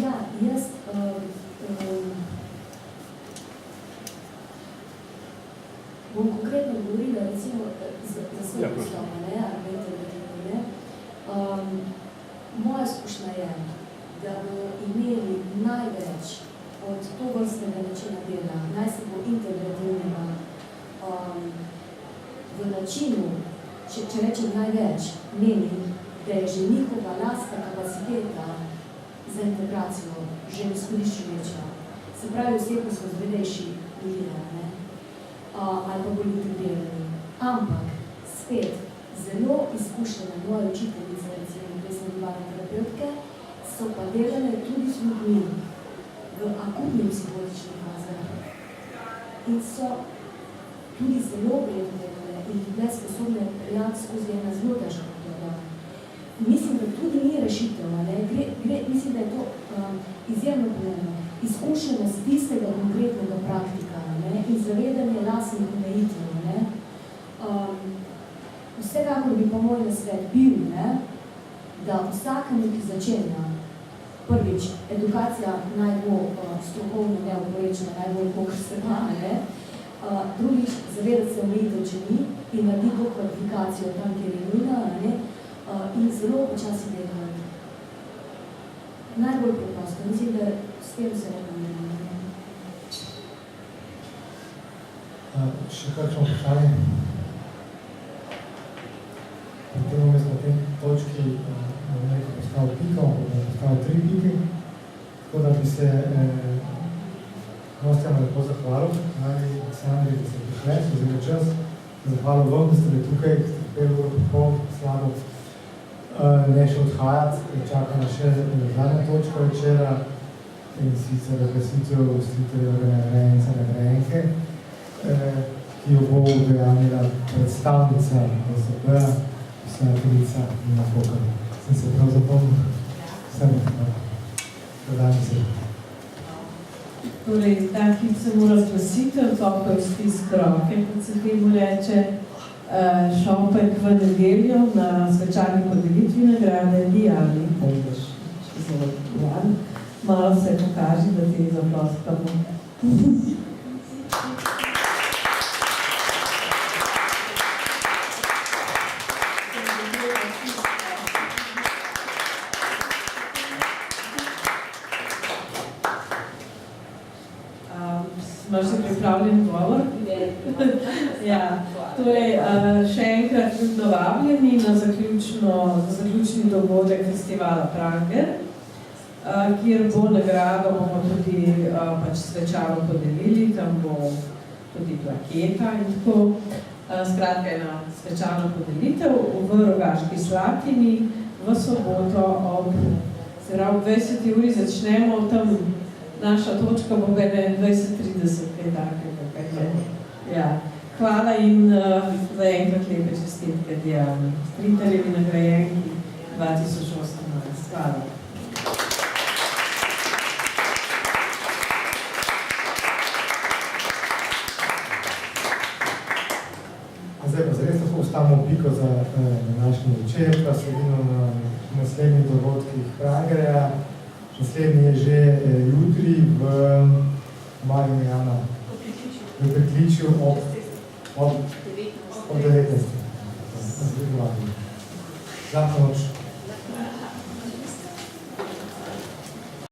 Ja, jaz bom konkretno govorila recimo za svoj poslov, moja izkušnja je, da bomo imeli največ od tovrstnega načina dela, naj se bo integrativnega v načinu, če rečem največ, menim, da je že njihova lastna kapaciteta za integracijo že v izhodišču večja. Se pravi, osebno smo zvedejši ljudje, ali pa bolj integrirani. Ampak, spet, zelo izkušene moje učiteljice, recimo, ki sem bila terapeutke, so pa delale tudi z ljudmi v akutnih psihotičnih fazah. In so tudi zelo vredno delale in bile sposobne prijati skozi ena zelo težka obdobja. Mislim, da tudi ni rešitev, mislim, da je to izjemno pomembno. Izkušenost tistega konkretnega praktika in zavedanje lastnih omejitev. Vsekakor bi pa moj nasvet bil, ne, da vsakemu, ki začenja, prvič, edukacija naj bo strokovno neoporečna, naj bo kolikor se da, ne, drugič, zavedati se omejitev, če ni, in narediti to kvalifikacijo tam, kjer je nujna, ne, in zelo počasi delati. Najbolj preprosto, mislim, da s tem se ne. Še kakšno vprašanje? Potem vmes na tem točki bom nekaj postavil piko, bom postavil 3 piki, tako da bi se gostjama lepo zahvalil, Sandri, da ste prišli, so zelo čas, zahvalil vam, da ste bili tukaj, da ste peli uro popoln, slabo, ne še odhajati, čaka na še zadnja točka večera in sicer razglasitev gostitelja nagrajenca nagrajenke, ki jo bo udejanjila predstavnica DSB-ja, pisateljica Nina Pokal. Sem se prav zapomnil? Sem predajmo se. Torej, ta hip se mora razglasitev, topel stisk roke, kot se temu reče, šopek v nedeljo na svečani podelitvi nagrade Dijani. Pojdeš, zelo Jan. Malo se pokaži, da ti zaploskamo. Imaš se pripravljen govor? Ja, torej, še enkrat vabljeni na zaključni dogodek festivala Pranger, kjer bo nagrado bomo tudi svečano podelili, tam bo tudi plaketa in tako. Skratka, ena svečana podelitev v Rogaški Slatini v soboto ob 20. uri začnemo tam. Naša točka bo 21:30, kaj takega. Ja. Hvala in za enkrat lepe čestitke Dijani, Stritarjevi nagrajenki 2018. Hvala. Zdaj pa zares tako ustavimo piko za današnji večer, pa se vidimo na naslednjih dogodkih Prangerja. Naslednji je že jutri v Mariju Jana, v Prekličju ob 19. Lahko noč.